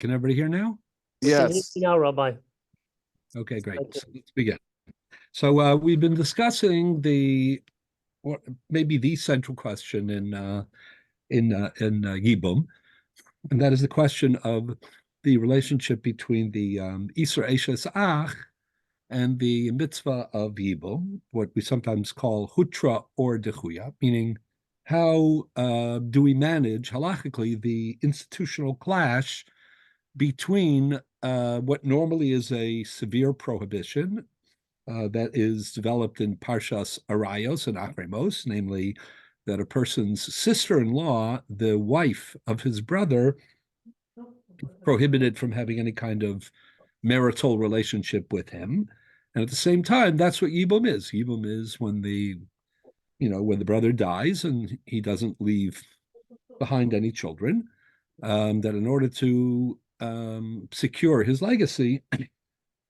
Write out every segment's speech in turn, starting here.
Can everybody hear now? Yes. Now, Rabbi. Okay, great. So let's begin. So we've been discussing or maybe the central question in Yibum, and that is the question of the relationship between the Isur Eshes Ach and the mitzvah of Yibum, what we sometimes call Hutra or Dechuya, meaning how do we manage halachically the institutional clash between what normally is a severe prohibition that is developed in Parshas Arayos and Achremos, namely that a person's sister-in-law, the wife of his brother, prohibited from having any kind of marital relationship with him. And at the same time, that's what Yibum is. Yibum is when when the brother dies and he doesn't leave behind any children, that in order to secure his legacy,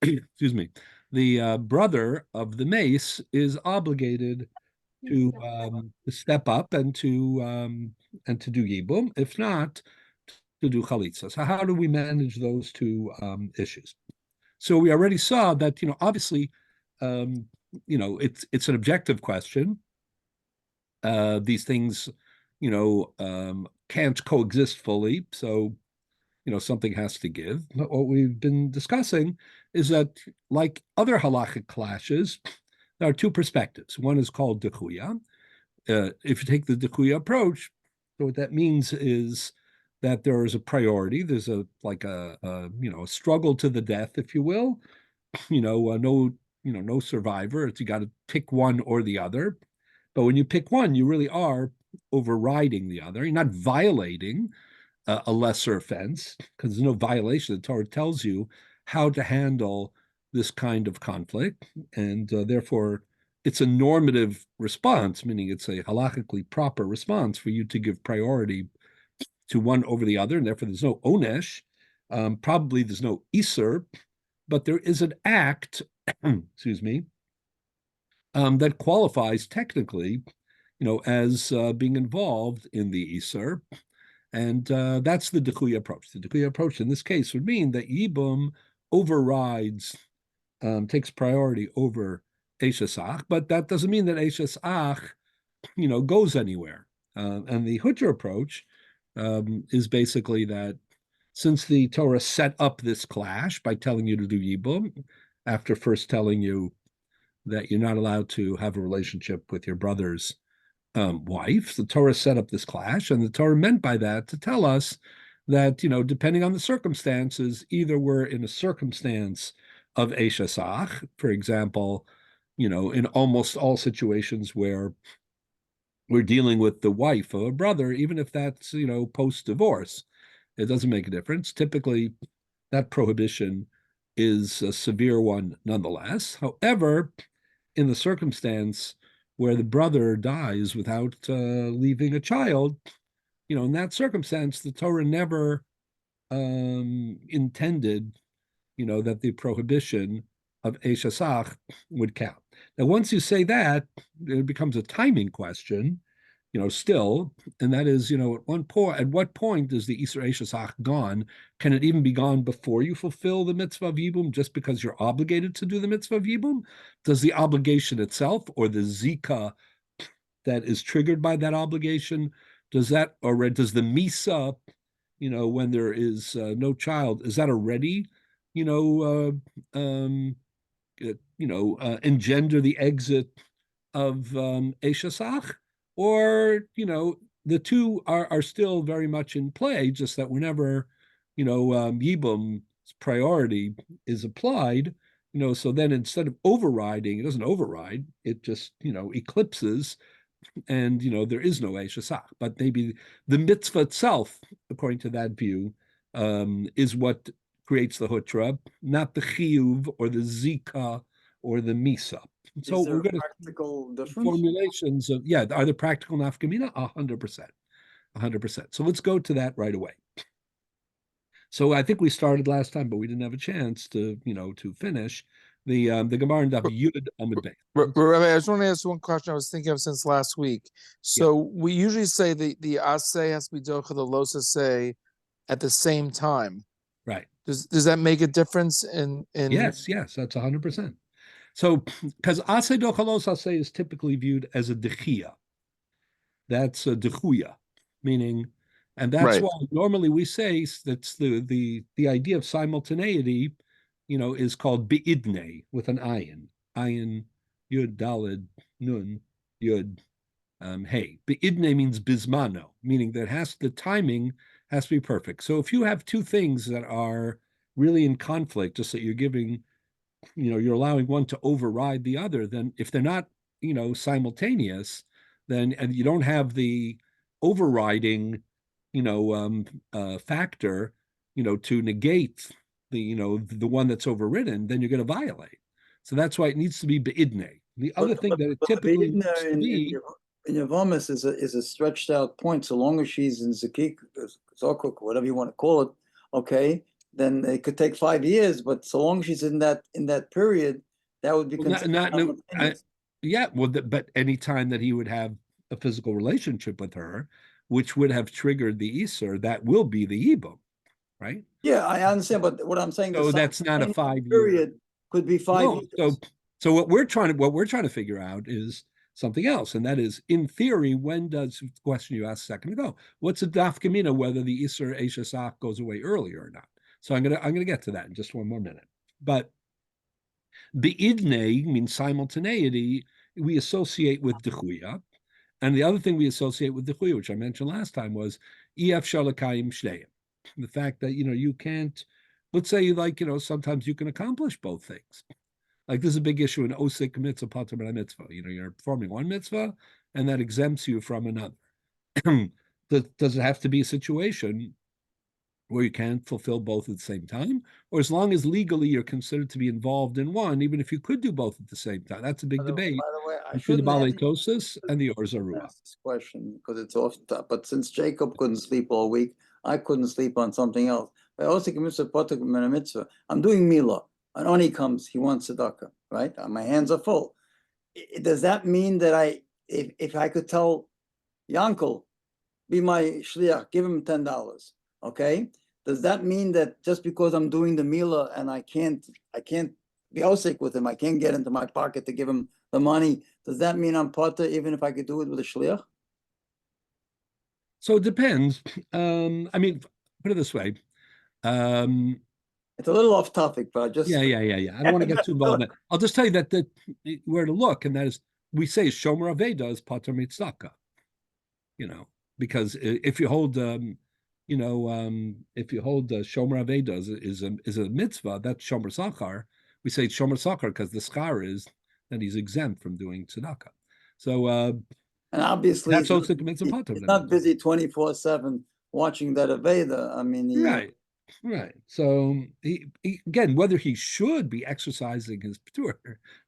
excuse me, the brother of the mace is obligated to step up and to do Yibum, if not, to do Chalitza. So how do we manage those two issues? So we already saw that, obviously, it's an objective question. These things, can't coexist fully. So, something has to give. But what we've been discussing is that, like other halachic clashes, there are two perspectives. One is called Dechuya. If you take the Dechuya approach, so what that means is that there is a priority. There's a struggle to the death, if you will. No survivor. You got to pick one or the other. But when you pick one, you really are overriding the other. You're not violating a lesser offense, because there's no violation. The Torah tells you how to handle this kind of conflict, and therefore it's a normative response, meaning it's a halachically proper response for you to give priority to one over the other, and therefore there's no onesh. Probably there's no iser, but there is an act, excuse me, that qualifies technically, as being involved in the iser. And that's the Dechuya approach. The Dechuya approach in this case would mean that Yibum overrides, takes priority over Eshes Ach, but that doesn't mean that Eshes Ach, goes anywhere. And the Hutra approach is basically that since the Torah set up this clash by telling you to do Yibum, after first telling you that you're not allowed to have a relationship with your brother's wife, the Torah set up this clash, and the Torah meant by that to tell us that, depending on the circumstances, either we're in a circumstance of Eshes Ach, for example, in almost all situations where we're dealing with the wife of a brother, even if that's, post-divorce, it doesn't make a difference. Typically, that prohibition is a severe one nonetheless. However, in the circumstance where the brother dies without leaving a child, in that circumstance, the Torah never intended, that the prohibition of Eshes Ach would count. Now, once you say that, it becomes a timing question, still, and that is, at what point is the Isur Eshes Ach gone? Can it even be gone before you fulfill the mitzvah of Yibum, just because you're obligated to do the mitzvah of Yibum? Does the obligation itself, or the zika that is triggered by that obligation, does the misa, when there is no child, is that already, engender the exit of Eshes Ach? Or, the two are still very much in play, just that whenever, Yibum's priority is applied, so then instead of overriding, it doesn't override, it just, eclipses, and, there is no Eshes Ach. But maybe the mitzvah itself, according to that view, is what creates the Hutra, not the Chiyuv or the Zika or the Misa. So we're going to practical difference? Formulations of, are there practical nafkamina? 100%. So let's go to that right away. So I think we started last time, but we didn't have a chance to finish the Gemara in Daf Yud Amud Beis. Rabbi, I just want to ask one question I was thinking of since last week. So we usually say the asay has to be docha, the los asay at the same time. Right. Does that make a difference in Yes, that's 100%. So, because ase dochalos ase is typically viewed as a dechia. That's a dechuya, meaning, and that's Right. why normally we say that's the idea of simultaneity, is called beidne with an ayin yud dalid nun yud hey. Beidne means bismano, meaning that the timing has to be perfect. So if you have two things that are really in conflict, just that you're giving, you're allowing one to override the other, then if they're not, simultaneous, then, and you don't have the overriding, factor, to negate the one that's overridden, then you're going to violate. So that's why it needs to be beidne. The other thing that it typically needs to be in Yavamis is a stretched out point. So long as she's in Zakik, Zokuk, whatever you want to call it, okay, then it could take 5 years. But so long as she's in that period, that would be considered simultaneous. Yeah, well, but any time that he would have a physical relationship with her, which would have triggered the Isser, that will be the Ibum, right? Yeah, I understand, but what I'm saying So is that's not a 5-year period could be 5 no. years. So what we're trying to figure out is something else, and that is, in theory, when does the question you asked a second ago? What's a dafkamina whether the Isser Eshasach goes away earlier or not? So I'm gonna get to that in just one more minute. But beidne means simultaneity. We associate with dechuya, and the other thing we associate with dechuya, which I mentioned last time, was ef shalakayim shneim. The fact that you can't. Let's say, sometimes you can accomplish both things. Like this is a big issue in osik mitzvah pater mitzvah. You're performing one mitzvah, and that exempts you from another. Does it have to be a situation where you can't fulfill both at the same time, or as long as legally you're considered to be involved in one, even if you could do both at the same time? That's a big debate By the way, I between the shouldn't Baletosis and the Orzarua. ask this question because it's off the top. But since Jacob couldn't sleep all week, I couldn't sleep on something else. I'm doing Mila. And on he comes, he wants tzedakah, right? My hands are full. Does that mean that if I could tell Yankel, be my shliach, give him $10, okay? Does that mean that just because I'm doing the Mila and I can't be osik with him, I can't get into my pocket to give him the money, does that mean I'm potter even if I could do it with a shliach? So it depends. I mean, put it this way. It's a little off topic, but I just Yeah. I don't want to get too involved in that. I'll just tell you that where to look, and that is, we say Shomer Aveda is Pater Mitzvah. Because if you hold Shomer Aveda is a mitzvah, that's Shomer Sachar. We say Shomer Sachar because the schar is that he's exempt from doing tzedakah. So and obviously that's also he's not busy 24/7 watching that Aveda. I mean, right. So he again, whether he should be exercising his p'tur,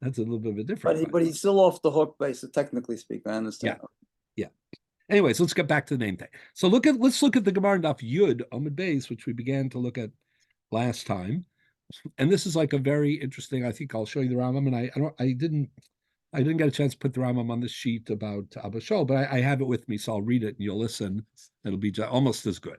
that's a little bit of a different. But he's still off the hook, basically, technically speaking. I understand. Yeah. Anyways, let's get back to the name thing. So let's look at the Gemara Daf Yud Amud Beis, which we began to look at last time, and this is like a very interesting. I think I'll show you the Rambam, and I didn't get a chance to put the Rambam on the sheet about Abba Shol, but I have it with me, so I'll read it and you'll listen. It'll be almost as good.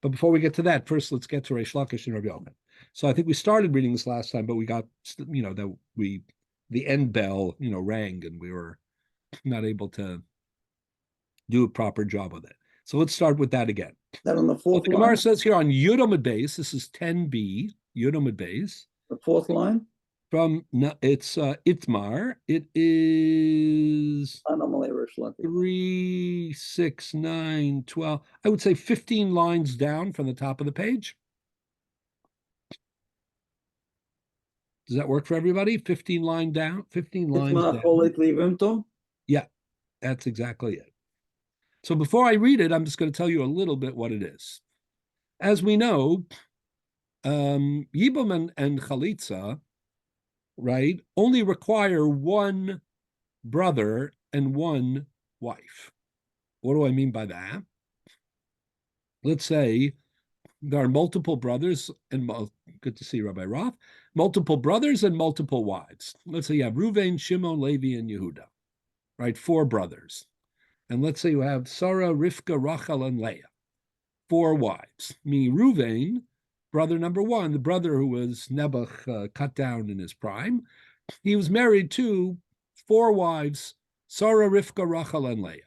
But before we get to that, first let's get to Reish Lakish and Rabbi Yochanan. So I think we started reading this last time, but we got the end bell rang and we were not able to do a proper job with it. So let's start with that again. That on the fourth the Gemara says here on Yud Amud Beis, this is 10b, Yud Amud Beis. The fourth line? It's Itmar. It is 3, 6, 9, 12. I would say 15 lines down from the top of the page. Does that work for everybody? 15 lines down. Yeah, that's exactly it. So before I read it, I'm just going to tell you a little bit what it is. As we know, Yibum and Chalitza, right, only require one brother and one wife. What do I mean by that? Let's say there are multiple brothers and good to see Rabbi Roth, multiple brothers and multiple wives. Let's say you have Reuven, Shimon, Levi, and Yehuda, right? 4 brothers. And let's say you have Sarah, Rivka, Rachel, and Leah, 4 wives. Meaning Reuven brother number one, the brother who was Nebuch cut down in his prime, he was married to 4 wives, Sarah, Rivka, Rachel, and Leah.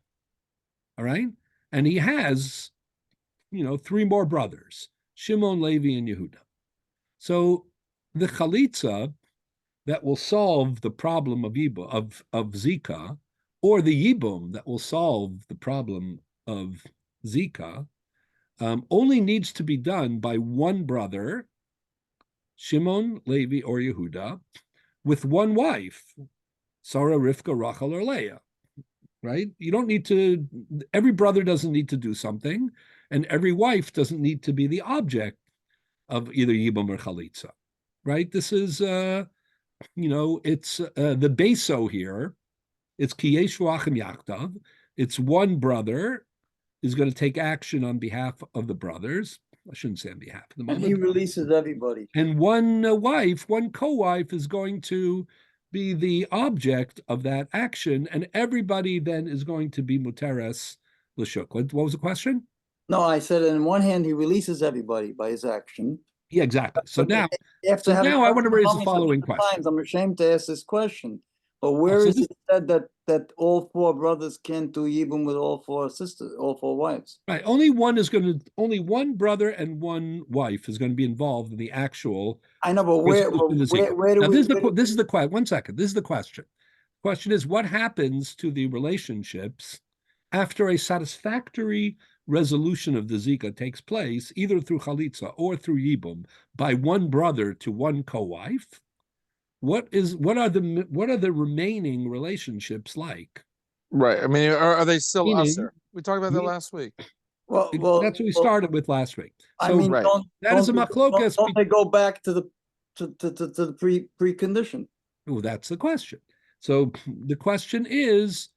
All right? And he has, 3 more brothers, Shimon, Levi, and Yehuda. So the chalitza that will solve the problem of Zika, or the yibum that will solve the problem of Zika, only needs to be done by one brother, Shimon, Levi, or Yehuda, with one wife, Sarah, Rivka, Rachel, or Leah. Right? You don't need to, every brother doesn't need to do something, and every wife doesn't need to be the object of either Yibum or Chalitza. Right? This is, it's the beso here. It's Kiyeshu Achim Yachtav. It's one brother is going to take action on behalf of the brothers. I shouldn't say on behalf of the mother. And he releases everybody. And one wife, one co-wife is going to be the object of that action, and everybody then is going to be muteres l'shuk. What was the question? No, I said on one hand, he releases everybody by his action. Yeah, exactly. So now, After now I want to raise the me following so many question. times, I'm ashamed to ask this question. But where is it said that all 4 brothers can't do yibum with all 4 sisters, all 4 wives? Right. Only one brother and one wife is going to be involved in the actual. I know, but where do now, we? This is the question. 1 second. This is the question. The question is, what happens to the relationships after a satisfactory resolution of the Zika takes place, either through Chalitza or through Yibum, by one brother to one co-wife? What are the remaining relationships like? Right. I mean, are they still Meaning, usher? We talked about that last week. Well, that's what we started with last week. So, I mean, right. that is a machlokas. Don't they go back to the precondition? Oh, that's the question. So the question is,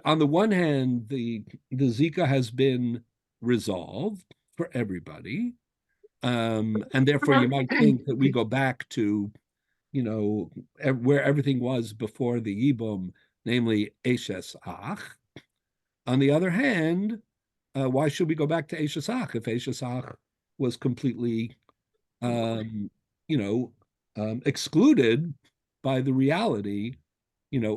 on the one hand, the Zika has been resolved for everybody, and therefore you might think that we go back to, where everything was before the Yibum, namely Eshes Ach. On the other hand, why should we go back to Eshes Ach if Eshes Ach was completely, excluded by the reality,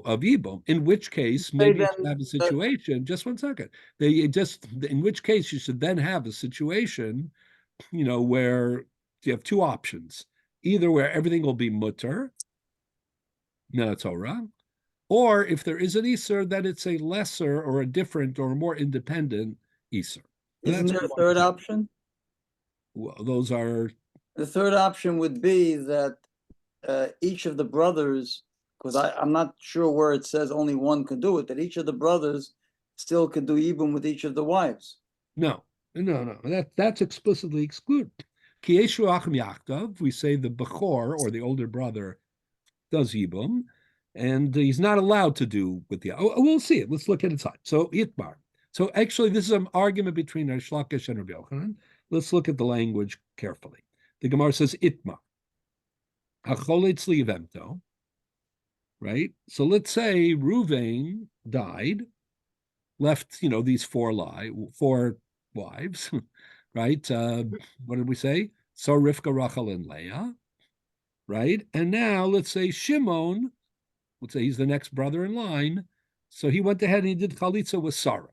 of Yibum? In which case, maybe you should have a situation. Just 1 second. In which case, you should then have a situation, where you have 2 options: either where everything will be mutter, no Torah, or if there is an Isser, that it's a lesser or a different or a more independent Isser. Isn't there a third option? Well, those are. The third option would be that each of the brothers, because I'm not sure where it says only one could do it, that each of the brothers still could do Yibum with each of the wives. No. That's explicitly excluded. Kieshu Achim Yachtav, we say the Bechor, or the older brother, does Yibum, and he's not allowed to do with the. We'll see it. Let's look at it side. So Itmar. So actually, this is an argument between Reish Lakish and Rabbi Yochanan. Let's look at the language carefully. The Gemara says Itmar. Hacholetz li'evemto. Right. So let's say Ruvain died, left these 4 wives, right? What did we say? So Rivka, Rachel, and Leah, right? And now let's say Shimon, let's say he's the next brother in line. So he went ahead and he did Chalitza with Sarah.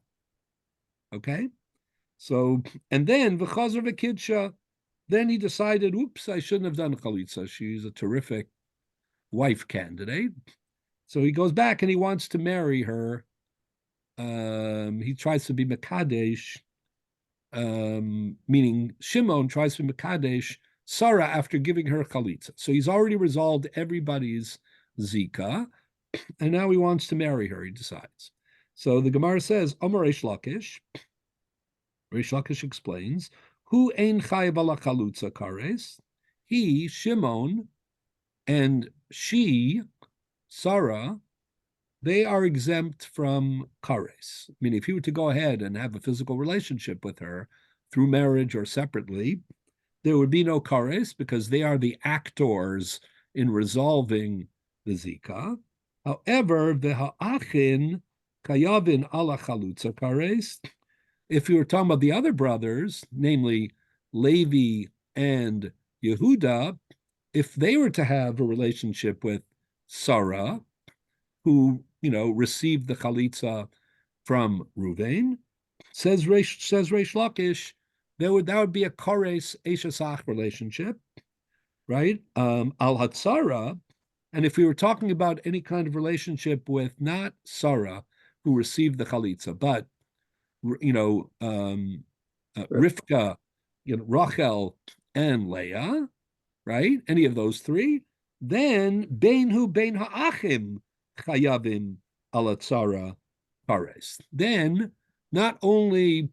Okay? So, and then V'chazer v'kidsha, then he decided, oops, I shouldn't have done Chalitza. She's a terrific wife candidate. So he goes back and he wants to marry her. He tries to be Mekadesh, meaning Shimon tries to be Mekadesh Sarah after giving her Chalitza. So he's already resolved everybody's Zika, and now he wants to marry her, he decides. So the Gemara says, Amar Reish Lakish. Reish Lakish explains, Hu ein chay bala chalutza kares. He, Shimon, and she, Sarah, they are exempt from kares. I mean, if he were to go ahead and have a physical relationship with her through marriage or separately, there would be no kares because they are the actors in resolving the Zika. However, the ha'achin kayavin ala chalutza kares. If you were talking about the other brothers, namely Levi and Yehuda, if they were to have a relationship with Sarah, who received the chalitza from Ruvain, says Reish Lakish, that would be a Kores Eshesach relationship, right? Al Hatzara, and if we were talking about any kind of relationship with not Sarah, who received the chalitza, but Rivka, Rachel, and Leah, right? Any of those three, then bein ha'achim chayavim alatzara kares. Then not only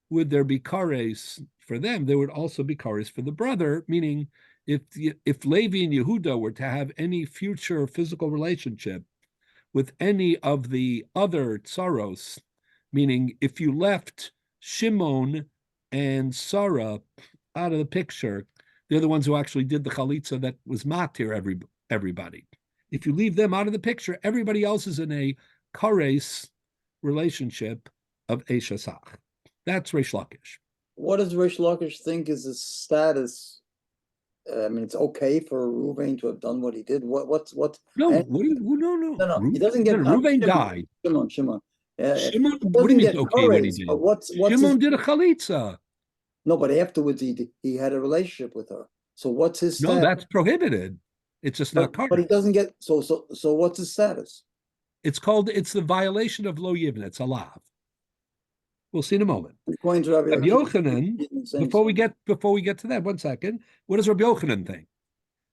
would there be kares for them, there would also be kares for the brother. Meaning, if Levi and Yehuda were to have any future physical relationship with any of the other tsaros, meaning if you left Shimon and Sarah out of the picture, they're the ones who actually did the chalitza that was matir everybody. If you leave them out of the picture, everybody else is in a kares relationship of Eshesach. That's Reish Lakish. What does Reish Lakish think is his status? I mean, it's okay for Ruvain to have done what he did. No. No. He doesn't get. Ruvain died. Shimon. Shimon, what do you mean it's okay what he did? What's Shimon did a chalitza. No, but afterwards he had a relationship with her. So what's his status? No, that's prohibited. It's just not covered. But he doesn't get so what's his status? It's the violation of lo yivna. It's a lav. We'll see in a moment. According to Rabbi Yochanan, before we get to that, 1 second. What does Rabbi Yochanan think?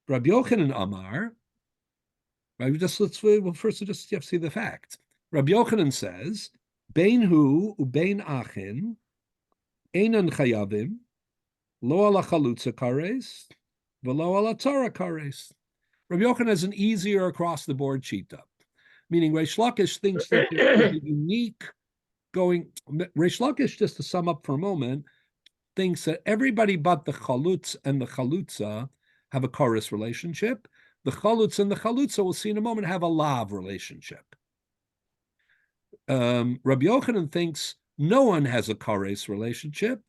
Rabbi Yochanan Amar. Right, first you have to see the fact. Rabbi Yochanan says, "Bein hu ubein achin, einan chayavim, lo ala chalutza kares, v'lo ala tzara kares." Rabbi Yochanan has an easier across the board shita, meaning Reish Lakish thinks that there is a unique going. Reish Lakish, just to sum up for a moment, thinks that everybody but the chalutz and the chalutza have a chorus relationship. The chalutz and the chalutza, we'll see in a moment, have a lav relationship. Rabbi Yochanan thinks no one has a kares relationship.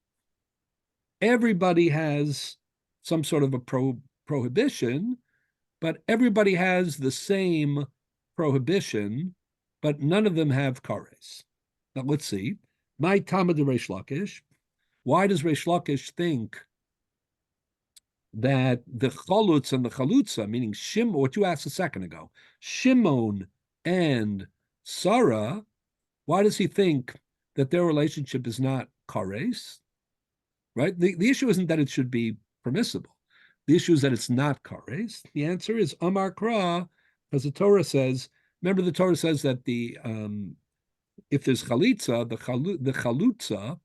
Everybody has some sort of a prohibition, but everybody has the same prohibition, but none of them have kares. Now let's see. My Talmud de Reish Lakish. Why does Reish Lakish think that the chalutz and the chalutza, meaning Shimon, what you asked a second ago, Shimon and Sarah, why does he think that their relationship is not kares? Right? The issue isn't that it should be permissible. The issue is that it's not kares. The answer is Amar Kra, because the Torah says, remember the Torah says that if there's chalitza, the chalutza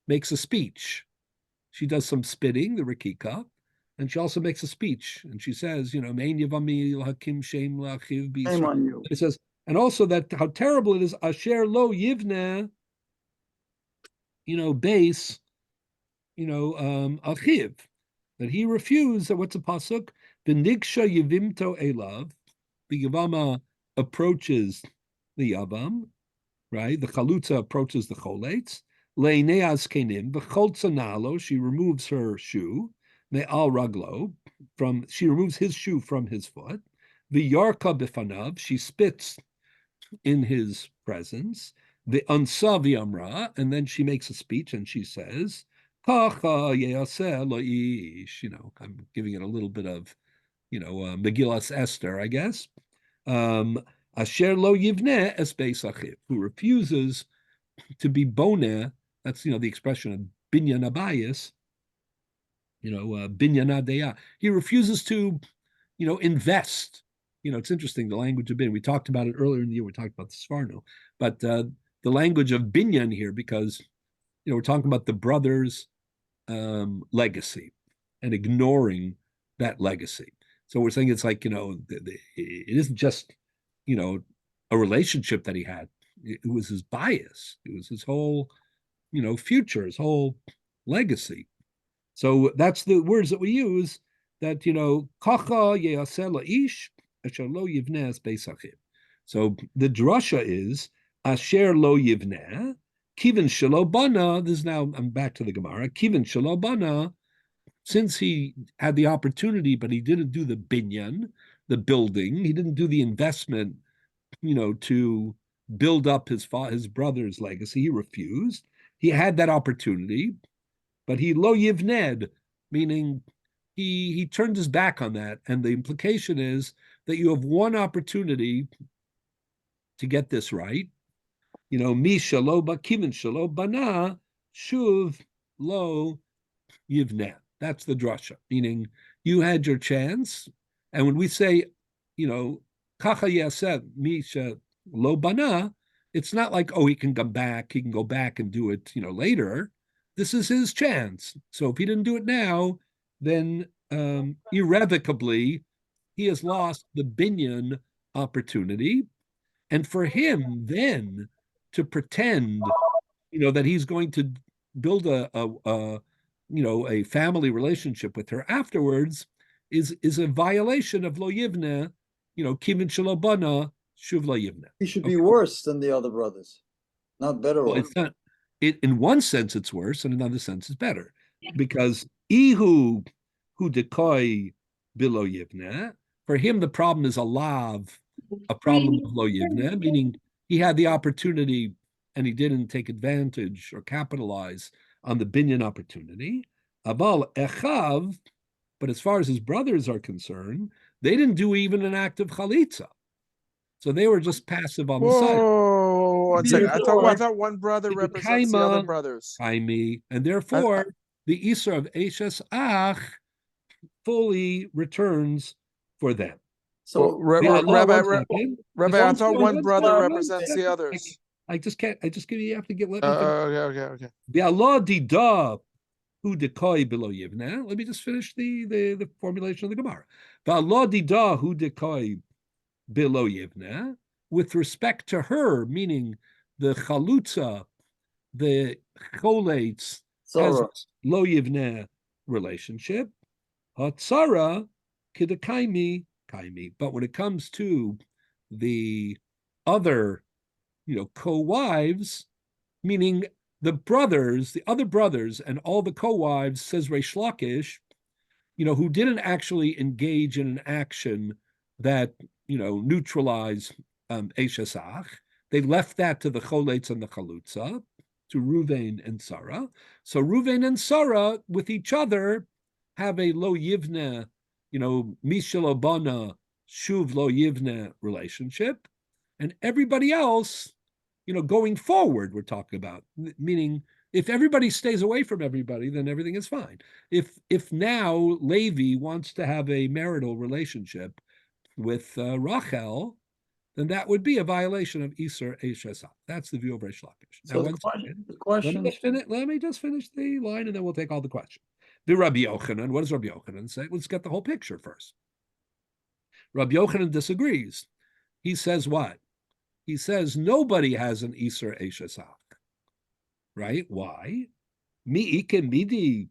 makes a speech. She does some spitting, the rikika, and she also makes a speech. And she says, Mein yavami hakim shem lachiv. Shame on you. It says, and also that how terrible it is, asher lo yivne, base, achiv, that he refused. What's a pasuk? V'nigsha yivimto elav. The Yavama approaches the Yavam, right? The chalutza approaches the choletz. Le'neaz kenim, v'choltza nalo, she removes her shoe. Me'al raglo, she removes his shoe from his foot. V'yarka b'fanav, she spits in his presence. V'ansa v'amra, and then she makes a speech and she says, Kacha ye'aseh lo'ish. I'm giving it a little bit of, Megillas Esther, I guess. Asher lo yivneh es beis achiv, who refuses to be boneh. That's the expression of binyan abayis. Binyan adeya. He refuses to, invest. It's interesting, the language of binyan. We talked about it earlier in the year. We talked about the Sfarno, but the language of binyan here, because we're talking about the brothers' legacy and ignoring that legacy. So we're saying it's like, it isn't just, a relationship that he had. It was his bias. It was his whole, future, his whole legacy. So that's the words that we use, that, kacha ye'aseh la'ish asher lo yivneh es beis achiv. So the drasha is, asher lo yivneh, Kivin shelo bana, this is now, I'm back to the Gemara, Kivin shelo bana, since he had the opportunity, but he didn't do the binyan, the building, he didn't do the investment, to build up his brother's legacy, he refused. He had that opportunity, but he lo yivned, meaning he turned his back on that. And the implication is that you have one opportunity to get this right. Mi shaloba kivin shalo bana shuv lo yivneh. That's the drasha, meaning you had your chance. And when we say, kacha yaseh misha lo bana, it's not like, oh, he can come back, he can go back and do it, later. This is his chance. So if he didn't do it now, then irrevocably he has lost the binyan opportunity. And for him then to pretend, that he's going to build a family relationship with her afterwards is a violation of lo yivne, kivin shalobana shuv lo yivne. He should be worse than the other brothers, not better Well, off. it's not. In one sense, it's worse, and in another sense, it's better, because ihu hu dekoy bilo yivne. For him, the problem is a problem of lo yivne, meaning he had the opportunity and he didn't take advantage or capitalize on the binyan opportunity. Aval echav, but as far as his brothers are concerned, they didn't do even an act of chalitza. So they were just passive on the side. Whoa, one second. I thought one brother The represents the other kaima, brothers. and therefore the Isra of Eshes Ach fully returns for them. So Rabbi, I thought one brother represents the others. I just can't. You have to let me finish. Okay. The Allah dida hu dekoy below yivna. Let me just finish the formulation of the Gemara. The Allah dida hu dekoy below yivna, with respect to her, meaning the chalutza, the cholates, has lo yivna relationship. Hatzara kidakaimi kaimi. But when it comes to the other, co-wives, meaning the other brothers, and all the co-wives, says Reish Lakish, who didn't actually engage in an action that, neutralized Eshesach. They left that to the Choletz and the Chalutza, to Ruvain and Sarah. So Ruvain and Sarah with each other have a lo yivne, mishal obana shuv lo yivne relationship, and everybody else, going forward, we're talking about, meaning if everybody stays away from everybody, then everything is fine. If now Levi wants to have a marital relationship with Rachel, then that would be a violation of Iser Eshesach. That's the view of Reish Lakish. So Now, the question, let me just finish the line, and then we'll take all the questions. The Rabbi Yochanan, what does Rabbi Yochanan say? Let's get the whole picture first. Rabbi Yochanan disagrees. He says what? He says nobody has an Iser Eshesach. Right? Why? Mi ike midi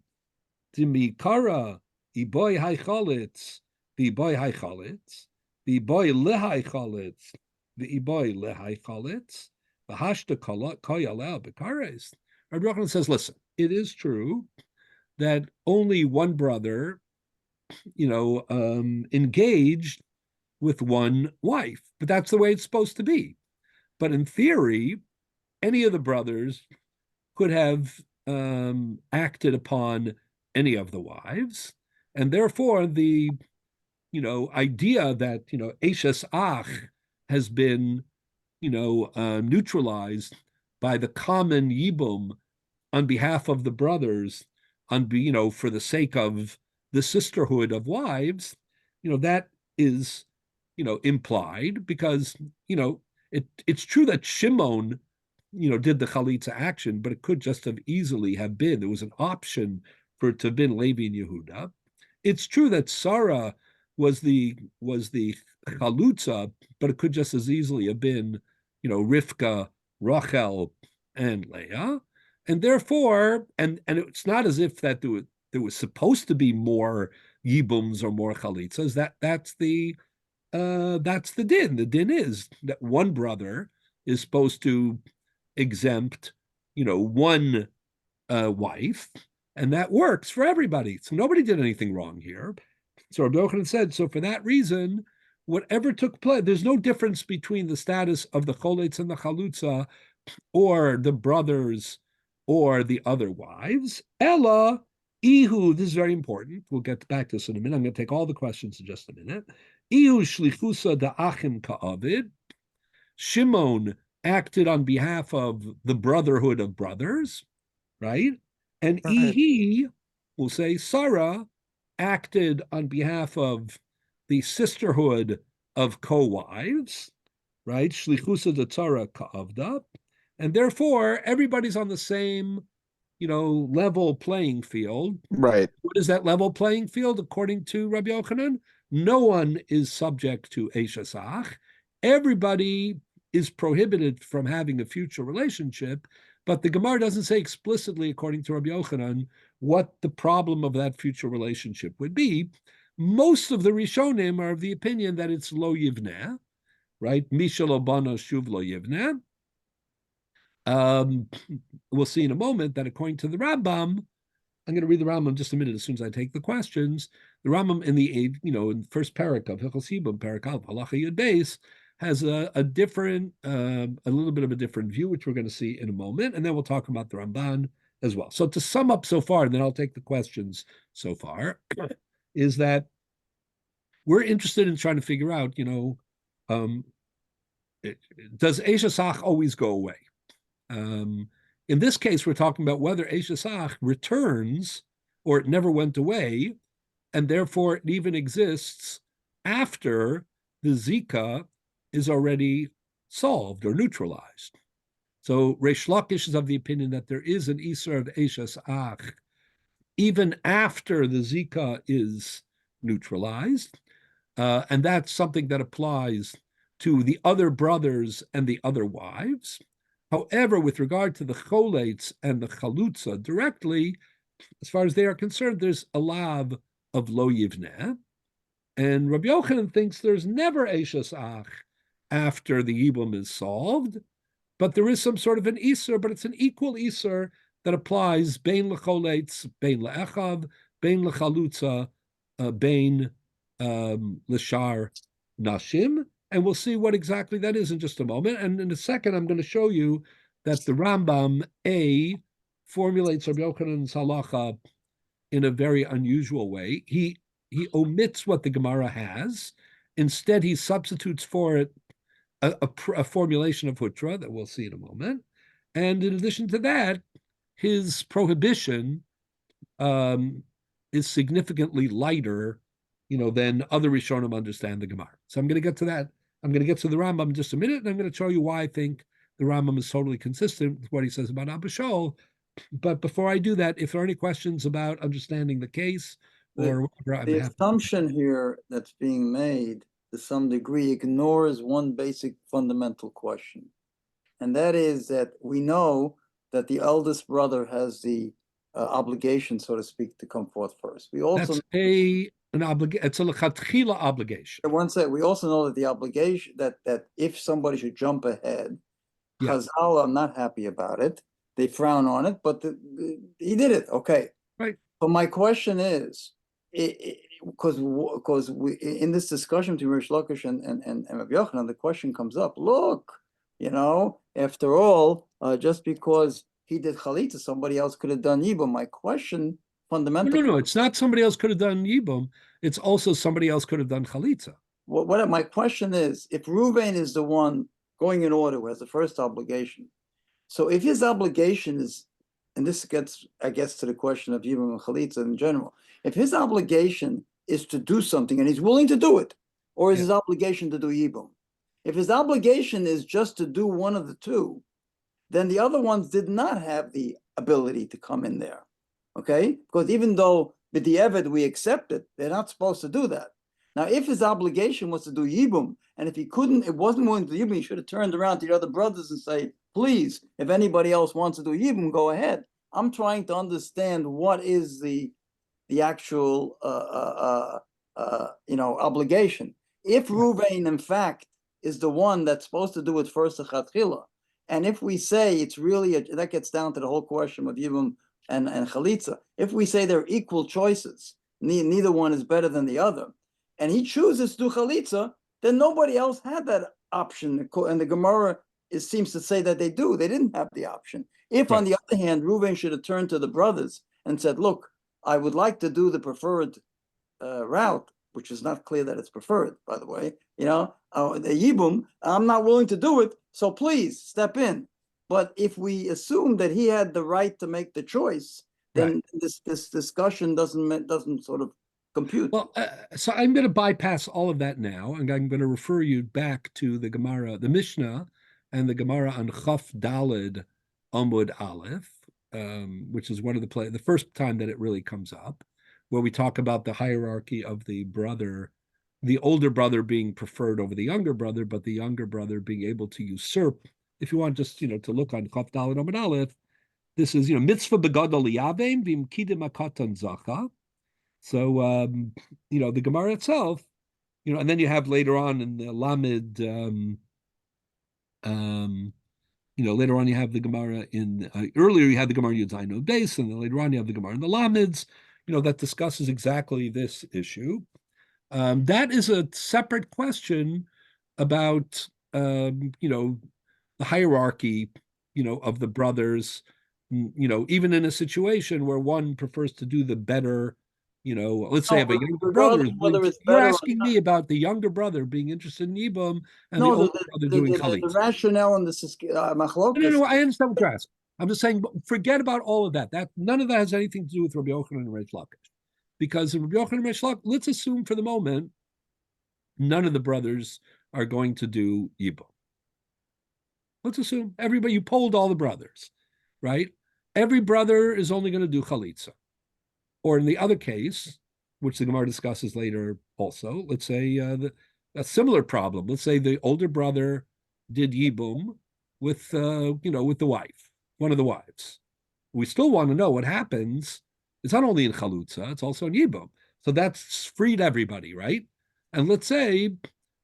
dimikara iboy haycholitz, iboy haycholitz, iboy lehaycholitz, the iboy lehaycholitz, the hashta koyalel bekares. Rabbi Yochanan says, listen, it is true that only one brother, engaged with one wife, but that's the way it's supposed to be. But in theory, any of the brothers could have acted upon any of the wives, and therefore the idea that Eshes Ach has been neutralized by the common yibum on behalf of the brothers, for the sake of the sisterhood of wives, that is implied, because it's true that Shimon did the chalitza action, but it could just have easily have been, there was an option for it to have been Levi and Yehuda. It's true that Sarah was the chalutza, but it could just as easily have been, Rivka, Rachel, and Leah. And therefore, and it's not as if that there was supposed to be more yibums or more chalitzas. That's the din. The din is that one brother is supposed to exempt, one wife, And that works for everybody. So nobody did anything wrong here. So Rabbi Yochanan said, so for that reason, whatever took place, there's no difference between the status of the Choletz and the Chalutza or the brothers or the other wives. Ella, Ihu, this is very important. We'll get back to this in a minute. I'm going to take all the questions in just a minute. Ihu shlichusa da achim ka'avid. Shimon acted on behalf of the brotherhood of brothers, right? And Right. Ihi, we'll say Sarah, acted on behalf of the sisterhood of co-wives, right? Shlichusa da tzara ka'avda. And therefore, everybody's on the same, level playing field. Right. What is that level playing field according to Rabbi Yochanan? No one is subject to Eshasach. Everybody is prohibited from having a future relationship, but the Gemara doesn't say explicitly, according to Rabbi Yochanan, what the problem of that future relationship would be. Most of the Rishonim are of the opinion that it's lo yivneh, right? Misha lo bana shuv lo yivneh. We'll see in a moment that according to the Rambam, I'm going to read the Rambam in just a minute as soon as I take the questions. The Rambam in the in the first parak of Hilchos Yibum, parak Aleph, Halacha Yud Beis, has a different, a little bit of a different view, which we're going to see in a moment, and then we'll talk about the Ramban as well. So to sum up so far, and then I'll take the questions so far, is that we're interested in trying to figure out, does Eshasach always go away? In this case, we're talking about whether Eshasach returns or it never went away, and therefore it even exists after the Zika is already solved or neutralized. So Reish Lakish is of the opinion that there is an Isur of Eshasach even after the Zika is neutralized, and that's something that applies to the other brothers and the other wives. However, with regard to the Choletz and the Chalutza directly, as far as they are concerned, there's a lav of lo yivneh. And Rabbi Yochanan thinks there's never Eshasach after the Yibum is solved, but there is some sort of an Isur, but it's an equal Isur that applies bein lecholetz, bein leechav, bein lechalutza, bein leshar nashim. And we'll see what exactly that is in just a moment. And in a second, I'm going to show you that the Rambam, formulates Rabbi Yochanan's halacha in a very unusual way. He omits what the Gemara has. Instead, he substitutes for it a formulation of Hutra that we'll see in a moment. And in addition to that, his prohibition is significantly lighter, than other Rishonim understand the Gemara. So I'm going to get to that. I'm going to get to the Rambam in just a minute, and I'm going to show you why I think the Rambam is totally consistent with what he says about Abba Shaul. But before I do that, if there are any questions about understanding the case or whatever, the assumption here that's being made to some degree ignores one basic fundamental question. And that is that we know that the eldest brother has the obligation, so to speak, to come forth first. We also it's a lechatchila obligation. We also know that the obligation that if somebody should jump ahead, Yeah. Chazal are not happy about it. They frown on it, but he did it. Okay. Right. But my question is, because we in this discussion between Rish Lakish and Rabbi Yochanan, the question comes up. Look, after all, just because he did chalitza, somebody else could have done yibum. My question fundamentally. No, it's not somebody else could have done yibum. It's also somebody else could have done chalitza. What my question is, if Reuven is the one going in order who has the first obligation, so if his obligation is, and this gets, I guess, to the question of yibum and chalitza in general, if his obligation is to do something and he's willing to do it, or is his obligation to do yibum? If his obligation is just to do one of the two, then the other ones did not have the ability to come in there, okay? Because even though with the Eved we accept it, they're not supposed to do that. Now, if his obligation was to do yibum, and if he wasn't willing to do yibum, he should have turned around to the other brothers and say, please, if anybody else wants to do yibum, go ahead. I'm trying to understand what is the actual obligation. If Reuven, in fact, is the one that's supposed to do it first, and if we say it's really that gets down to the whole question of yibum and chalitza. If we say they're equal choices, neither one is better than the other, and he chooses to do chalitza, then nobody else had that option. And the Gemara seems to say that they do. They didn't have the option. If, on the other hand, Reuven should have turned to the brothers and said, look, I would like to do the preferred route, which is not clear that it's preferred, by the way, the Yibum, I'm not willing to do it, so please step in. But if we assume that he had the right to make the choice, then this discussion doesn't sort of compute. Well, so I'm going to bypass all of that now, and I'm going to refer you back to the Gemara, the Mishnah, and the Gemara on Chaf Daled Amud Aleph, which is one of the first time that it really comes up, where we talk about the hierarchy of the brother, the older brother being preferred over the younger brother, but the younger brother being able to usurp. If you want just to look on Chaf Daled Amud Aleph, this is mitzvah begadol yavim v'im kidim akatan zacha. So the Gemara itself, and then you have later on in the Lamed, later on you have the Gemara in earlier you had the Gemara Yudzayin Beis, and then later on you have the Gemara in the Lameds, that discusses exactly this issue. That is a separate question about the hierarchy, of the brothers, even in a situation where one prefers to do the better. Let's say I have a younger brother. You're asking me about the younger brother being interested in Yibum and the older brother doing Chalitza. The rationale in this machlokas. No, I understand what you're asking. I'm just saying, forget about all of that. None of that has anything to do with Rabbi Yochanan and Reish Lakish. Because in Rabbi Yochanan and Reish Lakish, let's assume for the moment, none of the brothers are going to do Yibum. Let's assume you polled all the brothers, right? Every brother is only going to do Chalitza. Or in the other case, which the Gemara discusses later also, let's say a similar problem. Let's say the older brother did Yibum with the wife, one of the wives. We still want to know what happens. It's not only in Chalutza, it's also in Yibum. So that's freed everybody, right? And let's say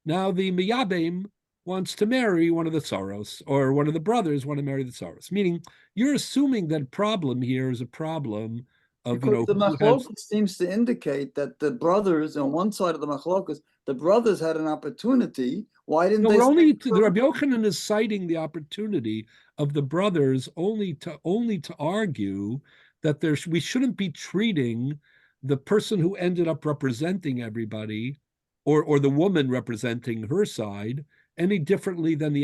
now the Miyabim wants to marry one of the Tsaros, or one of the brothers want to marry the Tsaros. Meaning, you're assuming that problem here is a problem of, because the machlokas seems to indicate that the brothers on one side of the machlokas, the brothers had an opportunity. Why didn't they? The Rabbi Yochanan is citing the opportunity of the brothers only to argue that we shouldn't be treating the person who ended up representing everybody, or the woman representing her side, any differently than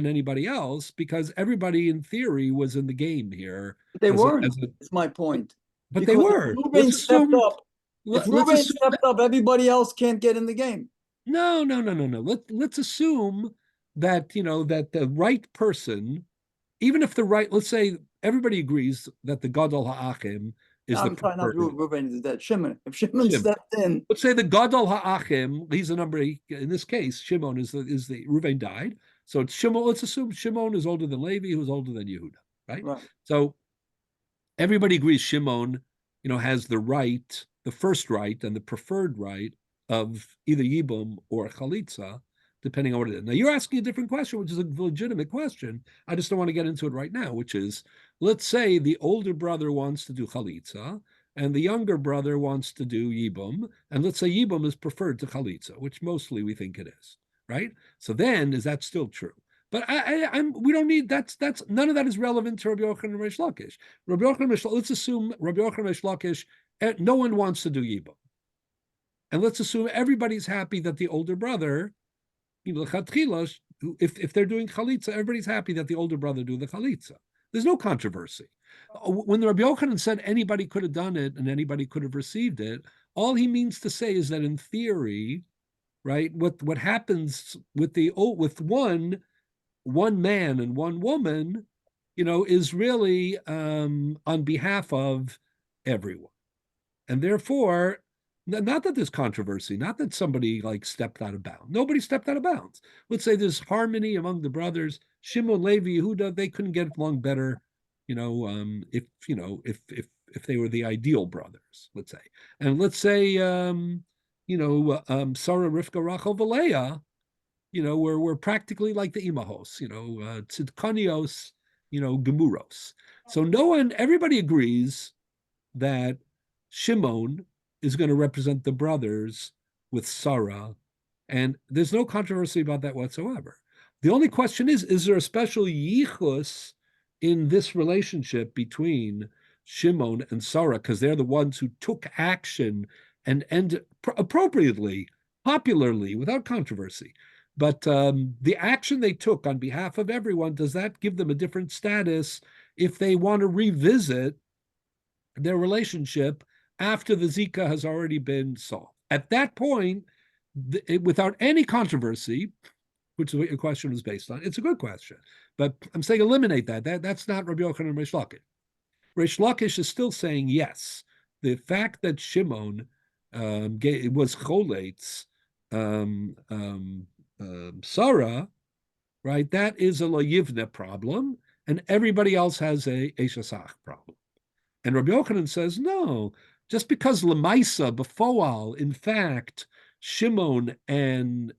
anybody else, because everybody in theory was in the game here. But they weren't. That's my point. But they were. If Reuven stepped up, everybody else can't get in the game. No. Let's assume that that the right person, even if let's say everybody agrees that the Gadol Ha'achim is I'm trying not to Reuven is that Shimon. If Shimon stepped in, let's say the Gadol Ha'achim, he's the number. In this case, Shimon is the Reuven died. So it's Shimon. Let's assume Shimon is older than Levi, who's older than Yehuda, right? So everybody agrees Shimon, has the right, the first right, and the preferred right of either Yibum or Chalitza, depending on what it is. Now, you're asking a different question, which is a legitimate question. I just don't want to get into it right now, which is, let's say the older brother wants to do Chalitza, and the younger brother wants to do Yibum, and let's say Yibum is preferred to Chalitza, which mostly we think it is, right? So then, is that still true? But we don't need, that's none of that is relevant to Rabbi Yochanan and Reish Lakish. Let's assume Rabbi Yochanan and Reish Lakish, no one wants to do Yibum. And let's assume everybody's happy that the older brother, if they're doing Chalitza, everybody's happy that the older brother do the Chalitza. There's no controversy. When the Rabbi Yochanan said anybody could have done it and anybody could have received it, all he means to say is that in theory, right, what happens with one man and one woman, is really on behalf of everyone. And therefore, not that there's controversy, not that somebody stepped out of bounds. Nobody stepped out of bounds. Let's say there's harmony among the brothers. Shimon, Levi, Yehuda, they couldn't get along better, if they were the ideal brothers, let's say. And let's say, Sarah, Rivka, Rachel, Valeah, we're practically like the imahos, tzidkanios, gemuros. So everybody agrees that Shimon is going to represent the brothers with Sarah, and there's no controversy about that whatsoever. The only question is there a special yichus in this relationship between Shimon and Sarah, because they're the ones who took action and appropriately, popularly, without controversy. But the action they took on behalf of everyone, does that give them a different status if they want to revisit their relationship after the Zika has already been solved? At that point, without any controversy, which is what your question was based on, it's a good question. But I'm saying eliminate that. That's not Rabbi Yochanan and Reish Lakish. Reish Lakish is still saying yes. The fact that Shimon was choletz Sarah, right? That is a lo yivne problem, and everybody else has a shasach problem. And Rabbi Yochanan says no. Just because lemaisa befoal, in fact, Shimon and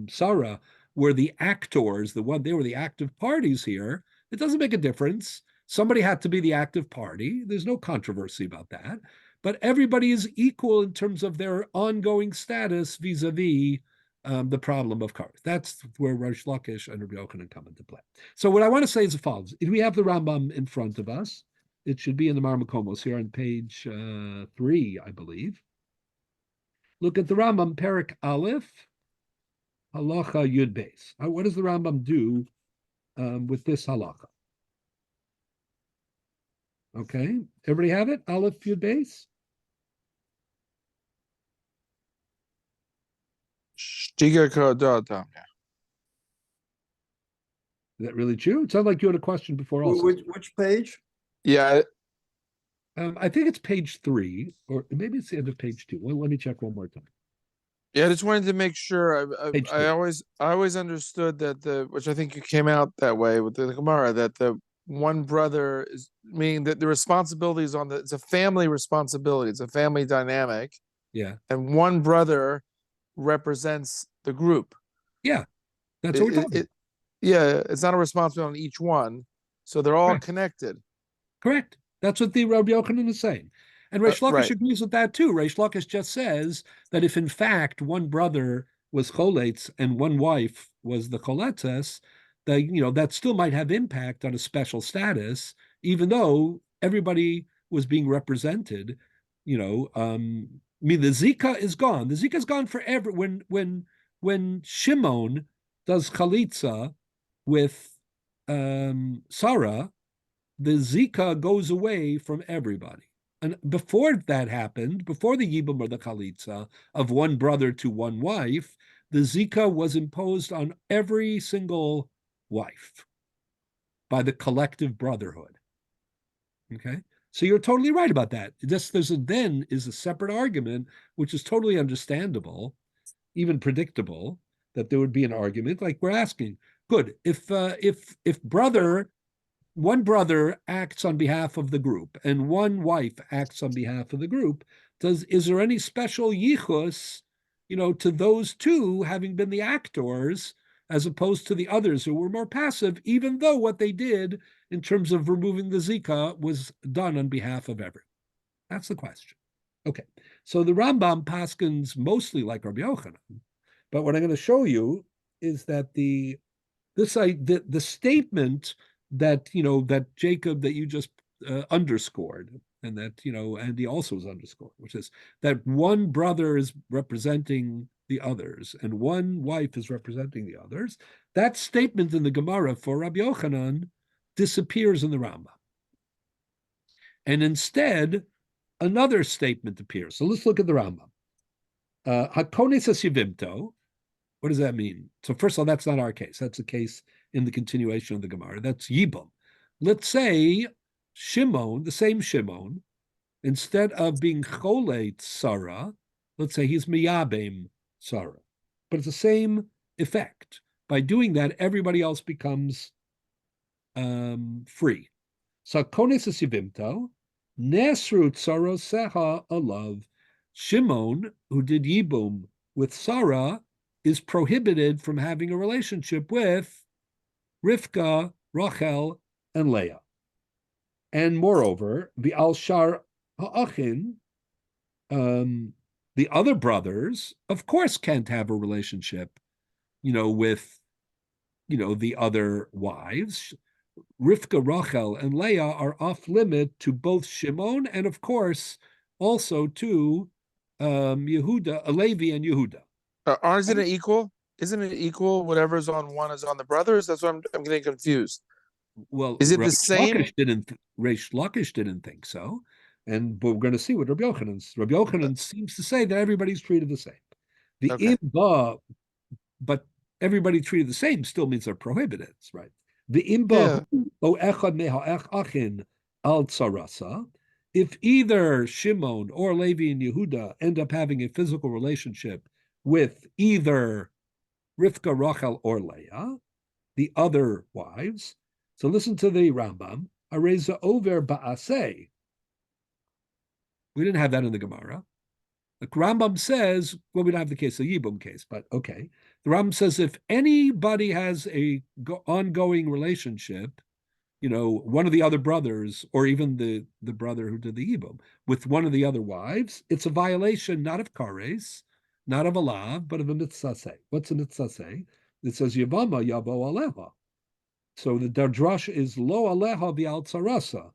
Sarah were the actors, they were the active parties here. It doesn't make a difference. Somebody had to be the active party. There's no controversy about that. But everybody is equal in terms of their ongoing status vis-a-vis the problem of cars. That's where Reish Lakish and Rabbi Yochanan come into play. So what I want to say is as follows. If we have the Rambam in front of us, it should be in the Marmakomos here on page 3, I believe. Look at the Rambam, Perik Aleph, Halacha Yud Beis. What does the Rambam do with this halacha? Okay, everybody have it? Aleph Yud Beis? Is that really true? It sounded like you had a question before also. Which page? Yeah. I think it's page 3, or maybe it's the end of page 2. Well, let me check one more time. Yeah, I just wanted to make sure. Page I 2. always understood that which I think you came out that way with the Gemara, that the one brother is meaning that the responsibility is it's a family responsibility. It's a family dynamic. Yeah. And one brother represents the group. Yeah. That's what we're talking about. Yeah, it's not a responsibility on each one. So they're all connected. Correct. That's what the Rabbi Yochanan is saying. And Reish Lakish agrees with that too. Reish Lakish just says that if in fact one brother was choletz and one wife was the choletzes, that still might have impact on a special status, even though everybody was being represented. The Zika is gone. The Zika is gone forever. When Shimon does chalitza with Sarah, the Zika goes away from everybody. And before that happened, before the Yibum or the Chalitza of one brother to one wife, the Zika was imposed on every single wife by the collective brotherhood. Okay? So you're totally right about that. There's a separate argument, which is totally understandable, even predictable, that there would be an argument like we're asking. Good. If one brother acts on behalf of the group and one wife acts on behalf of the group, is there any special yichus, to those two having been the actors as opposed to the others who were more passive, even though what they did in terms of removing the Zika was done on behalf of everyone? That's the question. Okay, so the Rambam paskins mostly like Rabbi Yochanan, but what I'm going to show you is that the statement that Jacob, that you just underscored, and that Andy also was underscored, which is that one brother is representing the others and one wife is representing the others. That statement in the Gemara for Rabbi Yochanan disappears in the Rambam, and instead another statement appears. So let's look at the Rambam. Hakonis asivimto. What does that mean? So first of all, that's not our case. That's a case in the continuation of the Gemara. That's Yibum. Let's say Shimon, the same Shimon, instead of being cholet Sarah, let's say he's miyabem Sarah. But it's the same effect. By doing that, everybody else becomes free. So kones asivimto, nesru tsaros seha alav. Shimon, who did Yibum with Sarah, is prohibited from having a relationship with Rivka, Rachel, and Leah. And moreover, the al shar ha'achin, the other brothers, of course, can't have a relationship, with, the other wives. Rivka, Rachel, and Leah are off limit to both Shimon and, of course, also to Yehuda, Levi, and Yehuda. Isn't it equal? Isn't it equal? Whatever's on one is on the brothers. That's what I'm getting confused. Well, Is it the same? Reish Lakish didn't think so, but we're going to see what Rabbi Yochanan seems to say that everybody's treated the same. The Okay. imba, but everybody treated the same still means they're prohibited, right? The Yeah. imba o echad meha achin al tsarasa. If either Shimon or Levi and Yehuda end up having a physical relationship with either Rivka, Rachel, or Leah, the other wives. So listen to the Rambam. Areza over ba'aseh. We didn't have that in the Gemara. The Rambam says, well, we don't have the case, the Yibum case, but okay. The Rambam says if anybody has a ongoing relationship, one of the other brothers, or even the brother who did the Yibum, with one of the other wives, it's a violation not of kares, not of alav, but of a mitzaseh. What's a mitzaseh? It says Yavama Yavo Aleha. So the Dardrash is Lo Aleha Bial Tsarasa.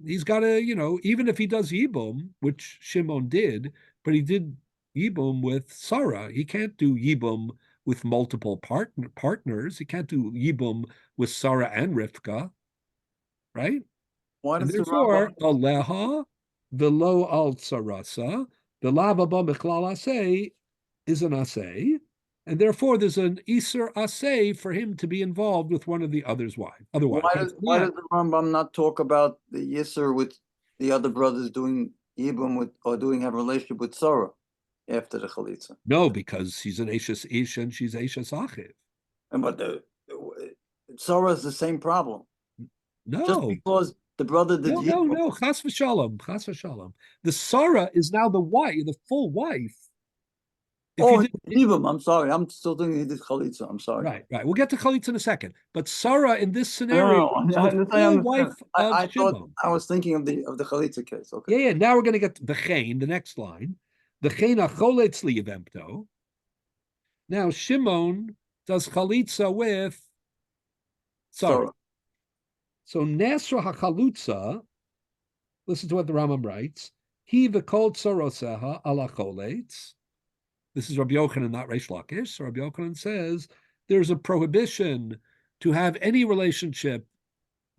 He's got to, even if he does Yibum, which Shimon did, but he did Yibum with Sarah. He can't do Yibum with multiple partners. He can't do Yibum with Sarah and Rivka, right? Why And does the therefore, Rambam? Aleha, the Lo Al Tsarasa, the Lavaba Mechlal Aseh is an Aseh. And therefore, there's an Isser Aseh for him to be involved with one of the other's wives. Otherwise, Why does the Rambam not talk about the Yisr with the other brothers doing Yibum with or have a relationship with Sarah after the Chalitza? No, because he's an Ashes Ish and she's Ashes Achiv. But Sarah is the same problem. No. Just because the brother did Yibum. No. Chas v'shalom, chas v'shalom. The Sarah is now the wife, the full wife. Yibum, I'm sorry. I'm still thinking he did Chalitza. I'm sorry. Right. We'll get to Chalitza in a second. But Sarah in this scenario is the full wife of Shimon. I was thinking of the Chalitza case. Okay. Yeah. Now we're going to get to the Chain, the next line. The Chain acholetz liyavemto. Now Shimon does Chalitza with Sarah. So Nesra HaChalutza, listen to what the Rambam writes. He v'kol tzoroseha ala choletz. This is Rabbi Yochanan, not Reish Lakish. So Rabbi Yochanan says there's a prohibition to have any relationship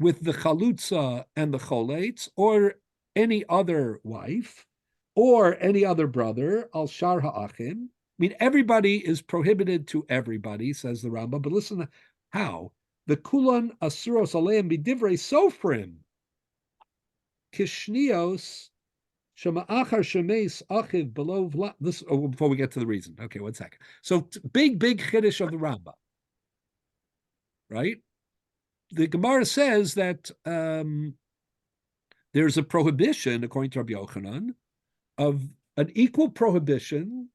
with the chalutza and the choletz, or any other wife, or any other brother, al shar ha'achim. I mean, everybody is prohibited to everybody, says the Rambam. But listen, how? The kulan asuros aleim bidivrei sofrim kishnios shema'achar shemeis achiv below. This before we get to the reason. Okay, 1 second. So big chiddush of the Rambam, right? The Gemara says that there's a prohibition, according to Rabbi Yochanan, of an equal prohibition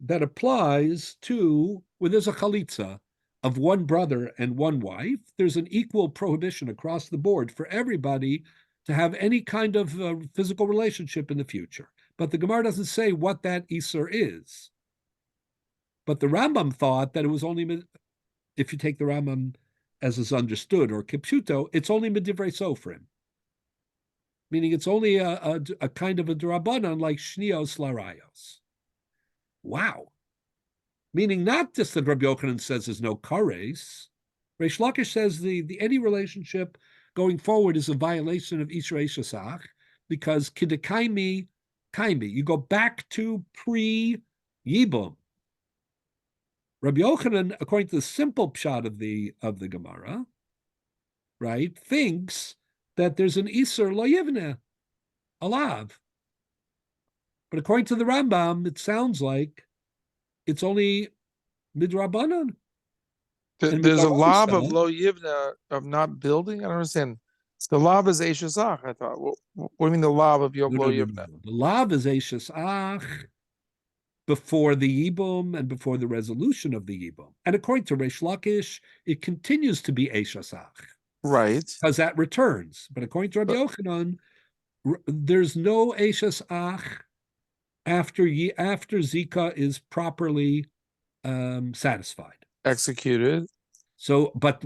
that applies to when there's a chalitza of one brother and one wife. There's an equal prohibition across the board for everybody to have any kind of physical relationship in the future. But the Gemara doesn't say what that Isser is. But the Rambam thought that it was only, if you take the Rambam as is understood, or kipshuto, it's only medivrei sofrim, meaning it's only a kind of a drabanan like shnios larayos. Wow. Meaning not just that Rabbi Yochanan says there's no kares. Reish Lakish says the any relationship going forward is a violation of Isra Shasach, because kidekaimi kaimi, you go back to pre-Yibum. Rabbi Yochanan, according to the simple pshat of the Gemara, right, thinks that there's an Isser lo yivneh, alav. But according to the Rambam, it sounds like it's only midrabanan. There's a lob of lo yivna of not building. I don't understand. The lob is Eishazach, I thought. What do you mean the lob of lo yivna? No. The lob is Eishazach before the Yibum and before the resolution of the Yibum. And according to Reish Lakish, it continues to be Eishazach. Right. because that returns. But according to Rabbi But Yochanan, there's no Eishes Ach after Zika is properly satisfied. executed. So, but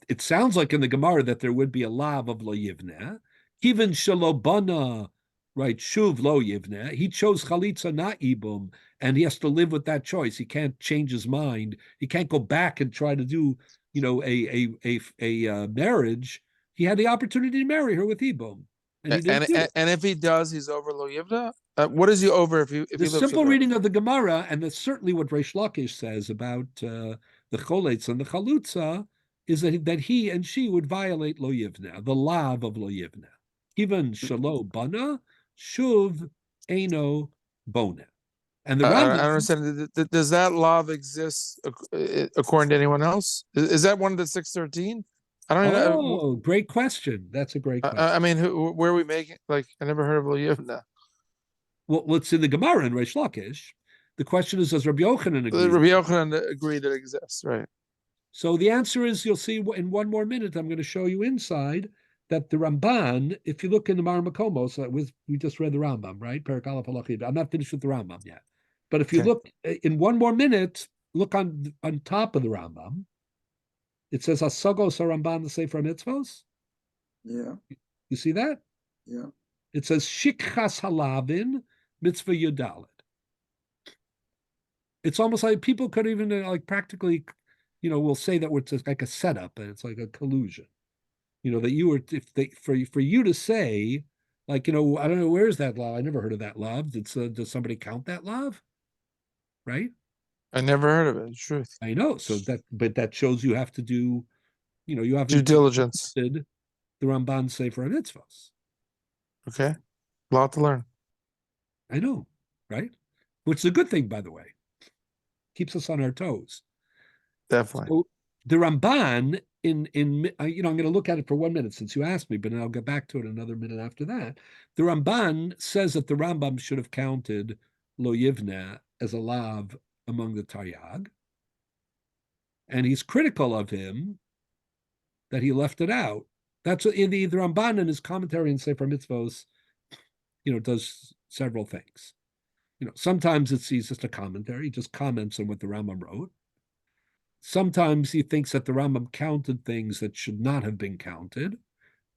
it sounds like in the Gemara that there would be a lav of lo yivneh, even shalobana, right? Shuv lo yivneh. He chose chalitza not ibum, and he has to live with that choice. He can't change his mind. He can't go back and try to do, a marriage. He had the opportunity to marry her with ibum, and he didn't do it. And if he does, he's over lo yivna. What is he over if The he lives with simple her? reading of the Gemara, and that's certainly what Reish Lakish says about the Choletz and the Chalutza, is that he and she would violate Lo Yivna, the lav of Lo Yivna. Even Shalo Bana, Shuv Eino Bona. And the I don't Rambam, understand. Does that law exist according to anyone else? Is that one of the 613? I don't even know. oh, great question. That's a great question. I mean, where are we making? Like, I never heard of lo yivna. Well, it's in the Gemara in Reish Lakish. The question is, does Rabbi Yochanan agree? Rabbi Yochanan agreed that it exists, right? So the answer is, you'll see in one more minute, I'm going to show you inside that the Ramban, if you look in the Marmakomos, we just read the Rambam, right? Perek Aleph Halachim. I'm not finished with the Rambam yet. But if you look in one more minute, look on top of the Rambam. It says, Asagos Ramban the Sefer Mitzvos. Yeah, You see that? yeah. It says, Shikchas Halavin Mitzvah Yudalit. It's almost like people could even like practically, will say that it's like a setup and it's like a collusion. That you were for you to say, like, I don't know, where's that law? I never heard of that law. Does somebody count that law? Right? I never heard of it. It's truth. I know. But that shows you have to do, you have Due diligence. the Ramban Sefer Mitzvos. Okay, a lot to learn. I know, right? Which is a good thing, by the way. Keeps us on our toes. Definitely. So the Ramban I'm going to look at it for 1 minute since you asked me, but then I'll get back to it another minute after that. The Ramban says that the Rambam should have counted Lo Yivna as a lav among the Taryag, and he's critical of him that he left it out. That's what in the Ramban in his commentary in Sefer Mitzvos, does several things. Sometimes he's just a commentary, he just comments on what the Rambam wrote. Sometimes he thinks that the Rambam counted things that should not have been counted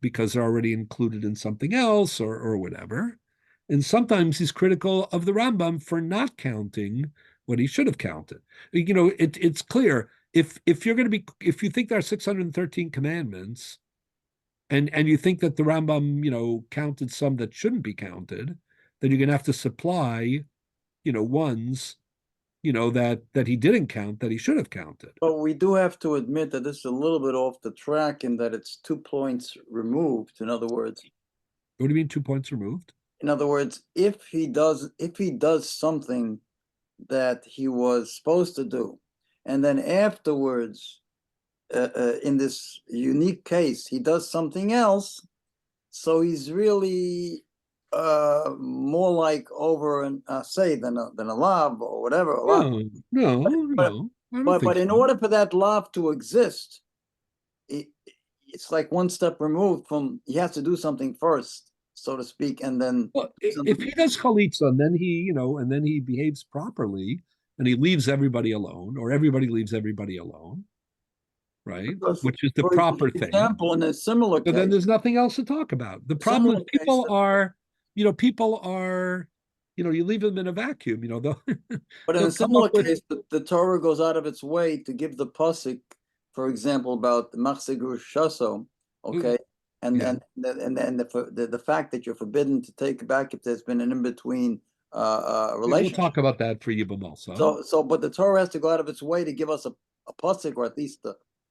because they're already included in something else or whatever. And sometimes he's critical of the Rambam for not counting what he should have counted. It's clear if you think there are 613 commandments, and you think that the Rambam counted some that shouldn't be counted, then you're going to have to supply ones that he didn't count that he should have counted. But we do have to admit that this is a little bit off the track in that it's 2 points removed. In other words, What do you mean 2 points removed? in other words, if he does something that he was supposed to do, and then afterwards, in this unique case, he does something else, so he's really more like over an say than a lav or whatever. No. But in order for that lav to exist, it's like one step removed from, he has to do something first, so to speak, and then. Well, if he does chalitza and then he behaves properly and he leaves everybody alone, or everybody leaves everybody alone, right? Which is the proper thing. For example, in a similar case. So then there's nothing else to talk about. The problem is people are, you leave them in a vacuum, But in a similar case, the Torah goes out of its way to give the pasuk, for example, about machsegur shaso, okay, and the fact that you're forbidden to take back if there's been an in between relationship. We'll talk about that for Yibam also. But the Torah has to go out of its way to give us a pasuk, or at least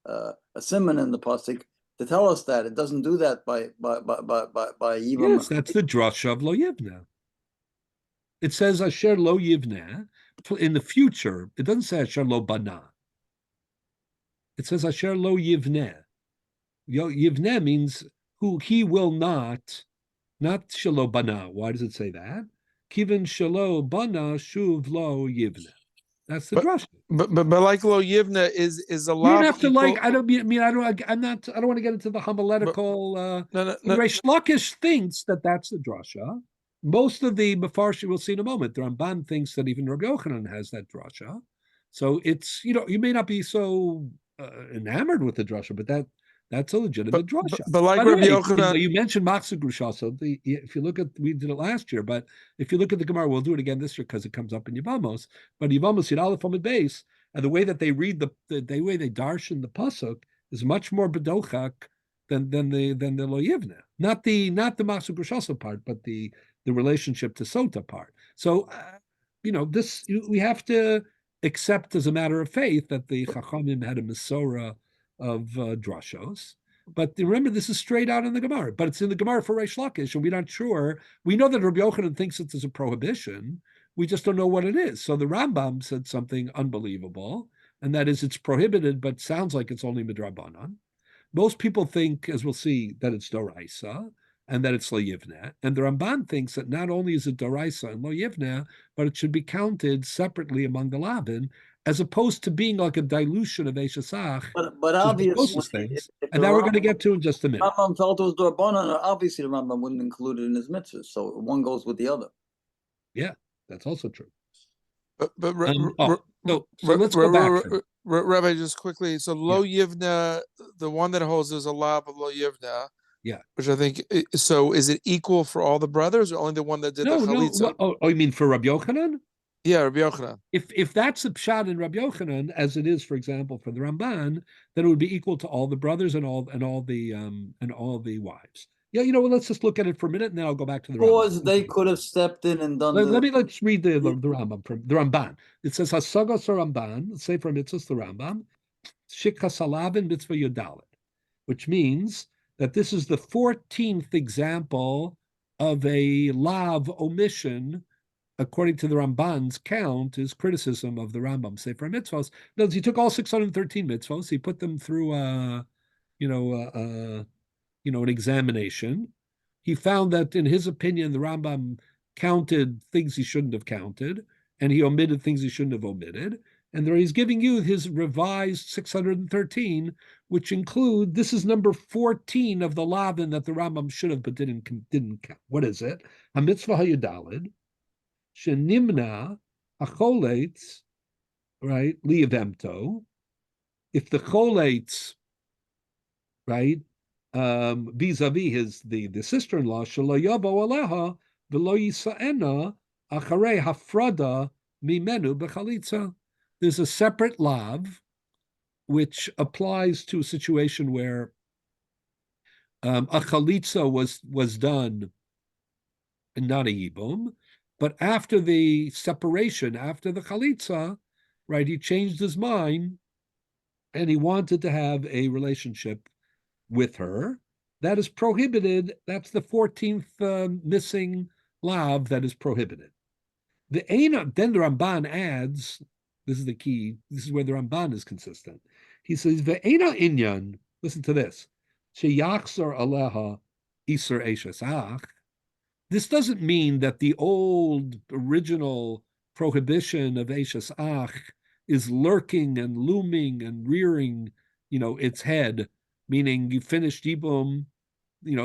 a siman in the pasuk, to tell us that it doesn't do that by Yibam. Yes, that's the drasha of Lo Yivna. It says Asher Lo Yivna in the future. It doesn't say Asher Lo Bana. It says Asher Lo Yivne. Yivne means who he will not Shalo Bana. Why does it say that? Kivin Shalo Bana Shuv Lo Yivne. That's the But drasha. but like Lo Yivna is a You don't lav have to equal. like. I don't mean. I don't. I'm not. I don't want to get into the homiletical. No. Reish Lakish thinks that that's the drasha. Most of the Mefarshim we'll see in a moment. The Ramban thinks that even Rabbi Yochanan has that drasha. So it's you may not be so enamored with the drasha, but that's a legitimate drasha. But like By the Rabbi way, Yochanan, you mentioned Matzah Grusha. So if you look at, we did it last year, but if you look at the Gemara, we'll do it again this year because it comes up in Yevamos. But Yevamos, in Aleph Amud Beis, and the way that they read the way they darshan the pasuk is much more bedochak than the Lo Yivna. Not the Matzah Grusha part, but the relationship to Sota part. So, this we have to accept as a matter of faith that the Chachamim had a Masorah of drashos. But remember, this is straight out in the Gemara. But it's in the Gemara for Reish Lakish, and we're not sure. We know that Rabbi Yochanan thinks it is a prohibition. We just don't know what it is. So the Rambam said something unbelievable, and that is it's prohibited, but sounds like it's only midrabanan. Most people think, as we'll see, that it's doraisa and that it's lo yivneh. And the Ramban thinks that not only is it doraisa and lo yivneh, but it should be counted separately among the lavin, as opposed to being like a dilution of Eshesach, But obviously, things. if And the now we're going to get to in just a minute. Rambam felt it was Dorbanan, obviously the Rambam wouldn't include it in his mitzvahs. So one goes with the other. Yeah, that's also true. but So let's go back. Rabbi, just quickly. So Lo Yivna, the one that holds is a lav of Lo Yivna. Yeah. Which I think, so is it equal for all the brothers or only the one that did the chalitza? No. Oh, you mean for Rabbi Yochanan? Yeah, Rabbi Yochanan. If that's the pshat in Rabbi Yochanan, as it is, for example, for the Ramban, then it would be equal to all the brothers and all the wives. Yeah, let's just look at it for a minute, and then I'll go back to the Rambam. They could have stepped in and done. Let's read the Rambam from the Ramban. It says Hasagas Ramban, say from Mitzvahs the Rambam, Shikha Salavin Mitzvah Yodalit, which means that this is the 14th example of a lav omission, according to the Ramban's count, is criticism of the Rambam Sefer Mitzvos. In he took all 613 mitzvos, he put them through an examination. He found that, in his opinion, the Rambam counted things he shouldn't have counted, and he omitted things he shouldn't have omitted. And there he's giving you his revised 613, which include, this is number 14 of the Lavin that the Rambam should have but didn't count. What is it? HaMitzvah HaYudalid, Shenimna HaCholetz, right, Liavemto. If the Choletz, right, vis-a-vis the sister-in-law, Shelo Yavo Aleha, V'lo Yisa'ena, Acharei Hafrada Mimenu B'chalitza. There's a separate lav which applies to a situation where a chalitza was done and not a yibum, but after the separation, after the chalitza, right, he changed his mind and he wanted to have a relationship with her. That is prohibited. That's the 14th missing lav that is prohibited. Then the Ramban adds, this is the key, this is where the Ramban is consistent. He says, Ve'ena inyan, listen to this, Sheyachzor aleha iser eshesach. This doesn't mean that the old original prohibition of eshesach is lurking and looming and rearing, its head, meaning you finished Yibum,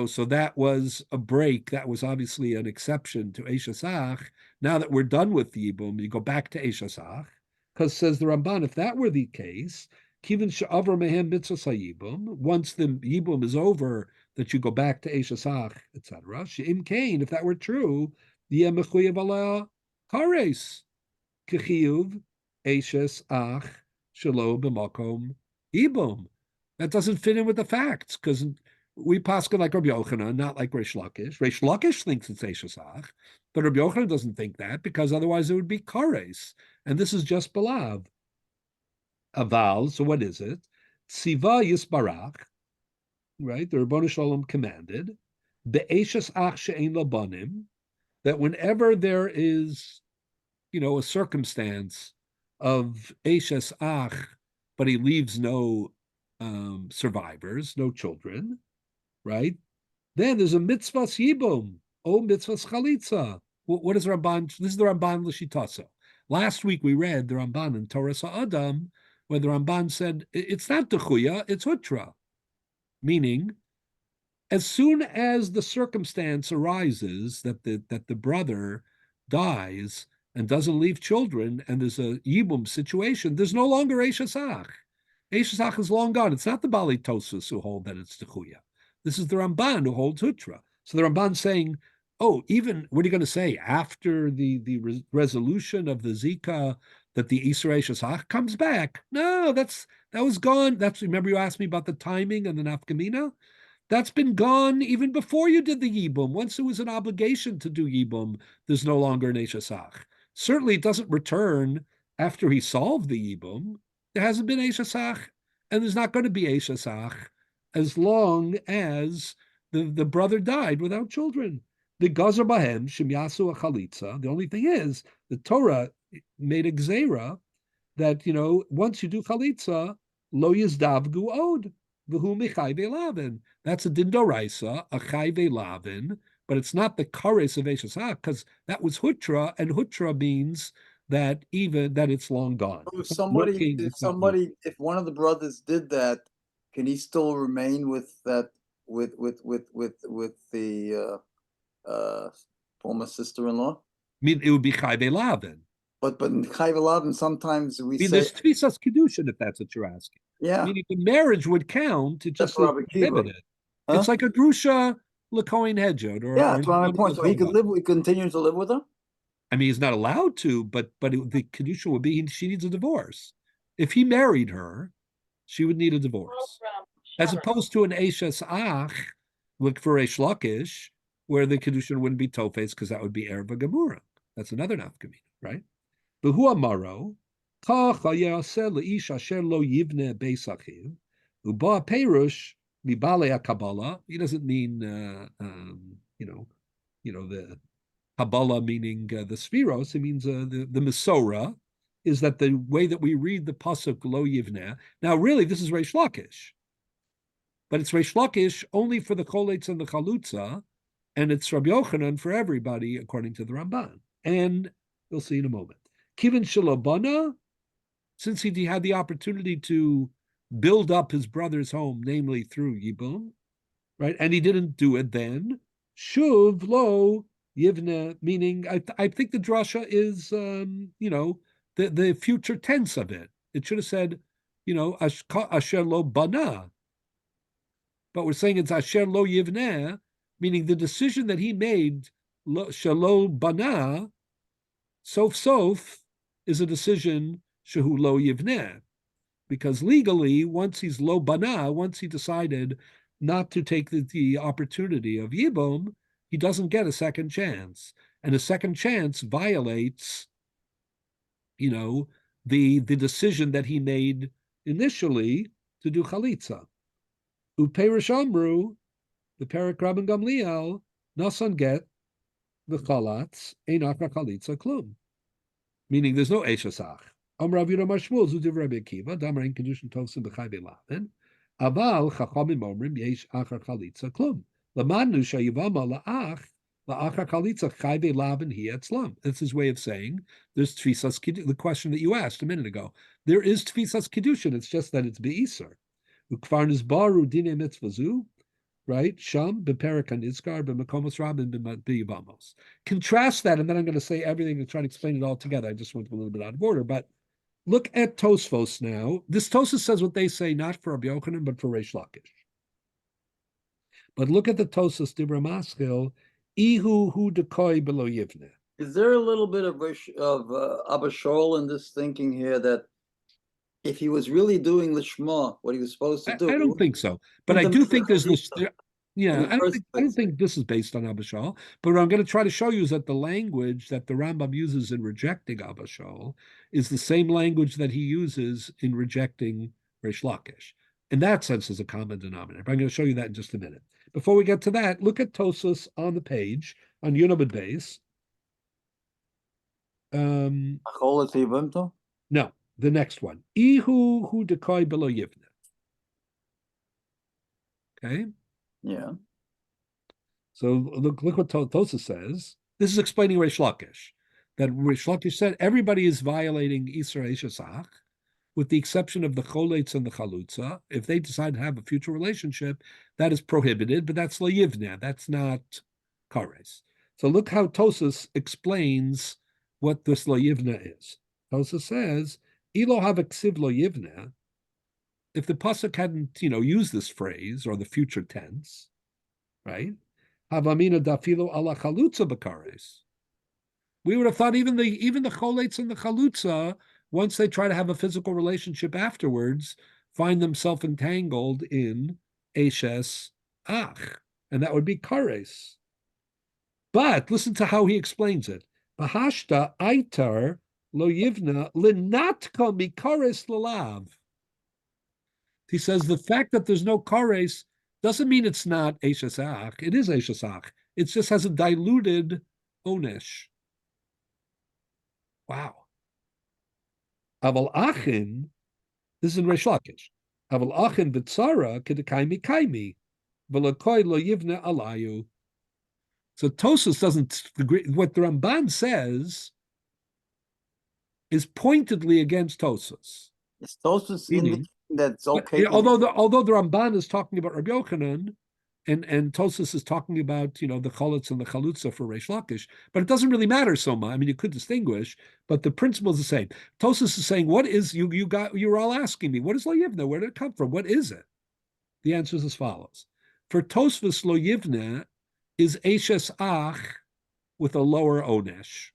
so that was a break. That was obviously an exception to eshesach. Now that we're done with the Yibum, you go back to eshesach. Because says the Ramban, if that were the case, kivin she'avar mehem mitzvah yibum, once the yibum is over, that you go back to eshesach, etc. She'im kain, if that were true, yeh mechuyev aleh kares kechiyuv eshesach shelo b'makom yibum. That doesn't fit in with the facts because we paskin like Rabbi Yochanan, not like Reish Lakish. Reish Lakish thinks it's eshesach, but Rabbi Yochanan doesn't think that because otherwise it would be kares. And this is just belav. Aval, so what is it? Tziva yisbarach, right? The Ribono Shel Olam commanded, be'eshes ach she'ein labanim, that whenever there is, a circumstance of eshes ach, but he leaves no survivors, no children, right? Then there's a mitzvahs yibum, mitzvahs chalitza. What is Ramban? This is the Ramban l'shitaso. Last week we read the Ramban in Torah Sa'adam, where the Ramban said it's not Dechuya, it's Hutra, meaning as soon as the circumstance arises that the brother dies and doesn't leave children, and there's a Yibum situation, there's no longer Eshasach. Eshasach is long gone. It's not the Bali Tosus who hold that it's Techuya. This is the Ramban who holds Hutra. So the Ramban's saying, oh, even, what are you going to say, after the resolution of the Zika, that the Isra Eshasach comes back? No, that was gone. Remember you asked me about the timing and the Nafkamina? That's been gone even before you did the Yibum. Once there was an obligation to do Yibum, there's no longer an Eshasach. Certainly it doesn't return after he solved the Yibum. There hasn't been Eshasach, and there's not going to be Eshasach as long as the brother died without children. The Gazer Bahem, Shemyasu Chalitza. The only thing is, the Torah made a gzera that, once you do Chalitza, lo yizdavgu od. That's a dindoraisa, a chayve lavin, but it's not the kares of Eshasach, because that was hutra, and hutra means that it's long gone. So if one of the brothers did that, can he still remain with that with the former sister-in-law? I mean, it would be chayve lavin. But in chayve lavin, sometimes we say there's tfisas kedushin, if that's what you're asking. Yeah. Meaning the marriage would count. It just is prohibited. Huh? It's like a grusha lekoin hedjot. Yeah, that's my point. So he could continue to live with her? I mean, he's not allowed to, but the kedusha would be she needs a divorce. If he married her, she would need a divorce. As opposed to an Eishes Ach, look for Reish Lakish, where the kedusha wouldn't be tofes, because that would be Erva Gemura. That's another nafkamina, right? V'hu amaro, kach hayaseh leish asher lo yivne beis achiv, uba perush mibale hakabala. He doesn't mean the Kabbalah meaning the Sfiros. It means the Mesorah is that the way that we read the pasuk lo yivne. Now, really, this is Reish Lakish, but it's Reish Lakish only for the Choletz and the Chalutza, and it's Rabbi Yochanan for everybody, according to the Ramban. And we'll see in a moment. Kivin Shalobana, since he had the opportunity to build up his brother's home, namely through Yibum, right? And he didn't do it then. Shuv lo yivne, meaning I think the drasha is the future tense of it. It should have said, asher lo bana. But we're saying it's asher lo yivne, meaning the decision that he made, shelo bana, sof is a decision shehu lo yivneh, because legally, once he's lo bana, once he decided not to take the opportunity of yibum, he doesn't get a second chance, and a second chance violates, the decision that he made initially to do chalitza. Uperish amru, the Perak Rabban Gamliel, nasan get the chalatz einach chalitza klum. Meaning there's no Eshasach. Amar Rav Yehuda Mashmul Zudiv Rabbi Akiva Damarin Kedushin Tosim B'Chai B'Laven Aval Chachamim Omrim Yesh Achar Chalitza Klum Lamanu Shayivama La'ach La'achar Chalitza Chai B'Laven Hi Etzlam. That's his way of saying there's Tfisas Kedushin. The question that you asked a minute ago, there is Tfisas Kedushin. It's just that it's Be'isar. Ukvar Nizbaru Dine Mitzvazu. Right? Sham beperak hanizkar b'makomos rabin b'yivamos. Contrast that, and then I'm going to say everything and try to explain it all together. I just went a little bit out of order, but look at Tosfos now. This Tosfos says what they say, not for Rabbi Yochanan, but for Reish Lakish. But look at the Tosfos Dibra Maskil, Ihu hu dekoi below yivne. Is there a little bit of Abba Shaul in this thinking here that if he was really doing the Shema, what he was supposed to do? I don't think so, but I do think there's this. Yeah, I don't think this is based on Abba Shaul, but what I'm going to try to show you is that the language that the Rambam uses in rejecting Abba Shaul is the same language that he uses in rejecting Reish Lakish. In that sense, is a common denominator. But I'm going to show you that in just a minute. Before we get to that, look at Tosas on the page on Yunamid base. No, the next one. Ihu hu dekoi below yivne. Okay. Yeah. So look what Tosa says. This is explaining Reish Lakish. that Rish Lakish said everybody is violating Isra Eshesach, with the exception of the Choletz and the Chalutza. If they decide to have a future relationship, that is prohibited, but that's Lo Yivna, that's not Kares. So look how Tosas explains what this Lo Yivna is. Tosas says, Ilo Havaksiv Lo Yivna, if the Pasuk hadn't, used this phrase or the future tense, right? Havamina dafilo ala chalutza b'kares. We would have thought even the choletz and the chalutza, once they try to have a physical relationship afterwards, find themselves entangled in eshes ach, and that would be kares. But listen to how he explains it. Bahashta aitar lo yivna linatka mikares lalav. He says the fact that there's no kares doesn't mean it's not eshes ach. It is eshes ach. It just has a diluted onesh. Wow. Aval achin, this is in Reish Lakish. Aval achin v'tzara kedekaimi kaimi v'lakoi lo yivne alayu. So Tosas doesn't agree. What the Ramban says is pointedly against Tosas. Is Tosas indicating that's okay? Although the Ramban is talking about Rabbi Yochanan, and Tosas is talking about the Cholitz and the Chalutza for Reish Lakish, but it doesn't really matter so much. I mean, you could distinguish, but the principle is the same. Tosas is saying, what is you're all asking me, what is Lo Yivna? Where did it come from? What is it? The answer is as follows. For Tosfos, Lo Yivna is Eshes Ach with a lower Onesh.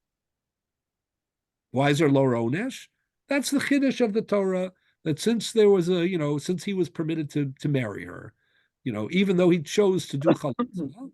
Why is there lower Onesh? That's the Chiddush of the Torah, that since there was since he was permitted to marry her, even though he chose to do chalutza,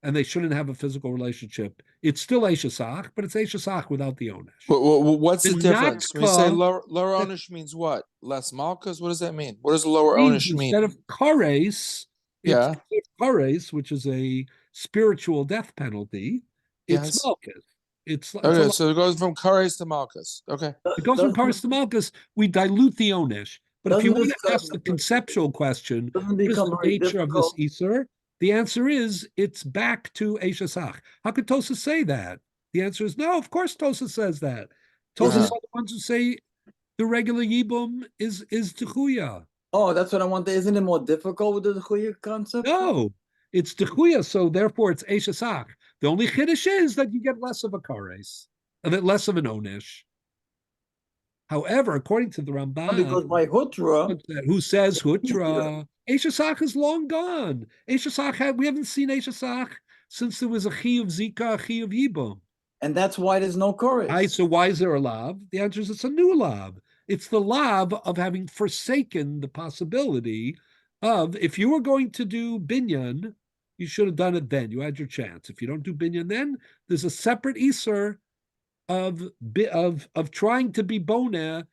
and they shouldn't have a physical relationship, it's still Eishesach, but it's Eishesach without the Onesh. What's the difference? When you say lower Onesh means what? Less Malkas? What does that mean? What does lower Onesh mean? Instead of Kares, Kares, which is a spiritual death penalty, it's Malkas. Okay, so it goes from Kares to Malkas. Okay. It goes from Kares to Malkas. We dilute the Onesh. But if you want to ask the conceptual question, what is the nature of this Isser? The answer is it's back to Eishesach. How could Tosas say that? The answer is no, of course Tosas says that. Tosas are the ones who say the regular Yibum is Techuya. Oh, that's what I want. Isn't it more difficult with the Techuya concept? No, it's Techuya, so therefore it's Eishesach. The only Chiddush is that you get less of a Kares, and less of an Onesh. However, according to the Ramban, because by Hutra, who says Hutra, Eishesach is long gone. Eishesach we haven't seen Eishesach since there was a Chi of Zika, a Chi of Yibum. And that's why there's no Kares. So why is there a lav? The answer is it's a new lav. It's the lav of having forsaken the possibility of, if you were going to do binyan, you should have done it then. You had your chance. If you don't do binyan then, there's a separate Isser of trying to be boneh,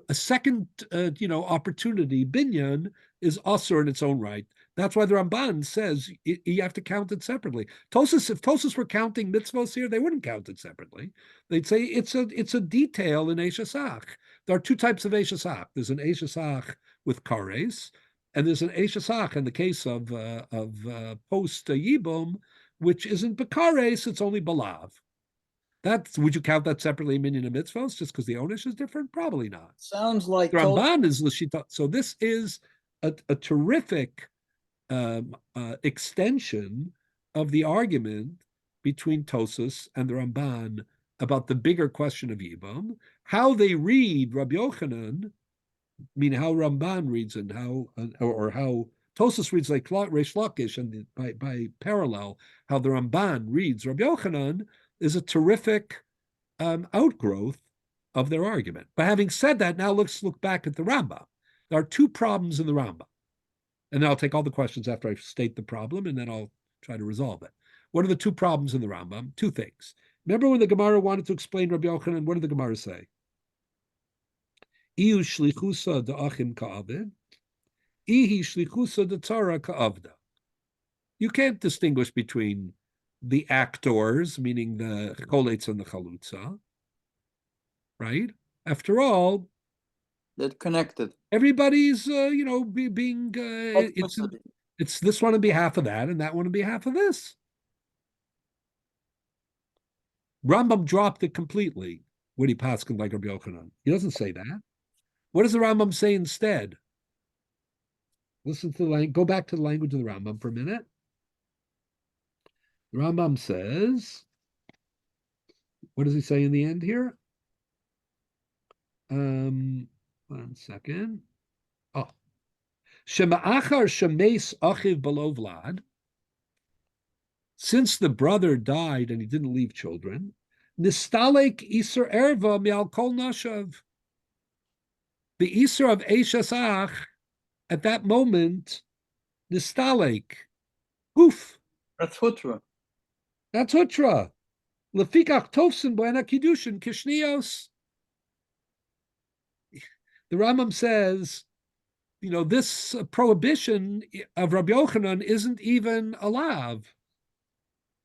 a second opportunity. Binyan is usher in its own right. That's why the Ramban says you have to count it separately. If Tosas were counting mitzvos here, they wouldn't count it separately. They'd say it's a detail in Eishesach. There are two types of Eishesach. There's an Eishesach with kares, and there's an Eishesach in the case of post Yibum, which isn't bekares, it's only balav. Would you count that separately in minyan and mitzvos just because the Onesh is different? Probably not. Sounds like the Ramban is l'shita. So this is a terrific extension of the argument between Tosas and the Ramban about the bigger question of Yibam, how they read Rabbi Yochanan, how Ramban reads and how Tosas reads like Reish Lakish, and by parallel, how the Ramban reads Rabbi Yochanan is a terrific outgrowth of their argument. But having said that, now let's look back at the Rambam. There are two problems in the Rambam. And then I'll take all the questions after I state the problem, and then I'll try to resolve it. What are the two problems in the Rambam? Two things. Remember when the Gemara wanted to explain Rabbi Yochanan, what did the Gemara say? Ihu shlichusa da'achim ka'avid, ihi shlichusa da'tzara ka'avda. You can't distinguish between the actors, meaning the choletz and the chalutza, right? After all, they're connected. Everybody's, being, it's this one on behalf of that and that one on behalf of this. Rambam dropped it completely when he paskin like Rabbi Yochanan. He doesn't say that. What does the Rambam say instead? Listen to the go back to the language of the Rambam for a minute. The Rambam says, what does he say in the end here? One second. Oh, Shema'achar shemes achiv below Vlad. Since the brother died and he didn't leave children, nistalek iser erva mial kol nashav. The iser of Eishasach at that moment, nistalek, poof. That's hutra. That's hutra. Lefikach tofsin buena kiddushin kishnios. The Rambam says, this prohibition of Rabbi Yochanan isn't even a lav.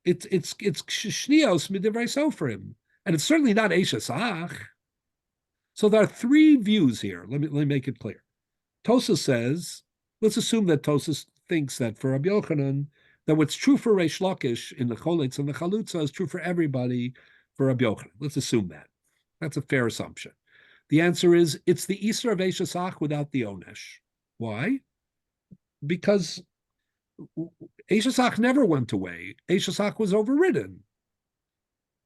It's shnios midivrei sofrim, and it's certainly not eishasach. So there are three views here. Let me make it clear. Tosas says, let's assume that Tosas thinks that for Rabbi Yochanan, that what's true for Reish Lakish in the Cholitz and the Chalutza is true for everybody for Rabbi Yochanan. Let's assume that. That's a fair assumption. The answer is it's the Isra of Eishasach without the Onesh. Why? Because Eishasach never went away. Eishasach was overridden.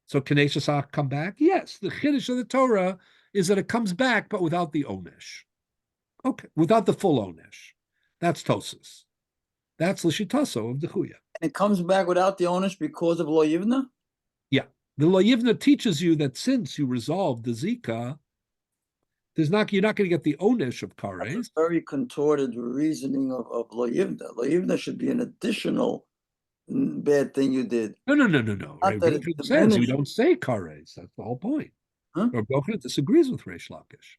So can Eishasach come back? Yes. The Chiddush of the Torah is that it comes back, but without the Onesh. Okay, without the full Onesh. That's Tosas. That's Lishitaso of the Chuya. And it comes back without the Onesh because of Lo Yivna? Yeah. The Lo Yivna teaches you that since you resolved the Zika, you're not going to get the Onesh of Kares. That's a very contorted reasoning of Lo Yivna. Lo Yivna should be an additional bad thing you did. No. Right? It says you don't say Kares. That's the whole point. Huh? Rabbi Yochanan disagrees with Reish Lakish.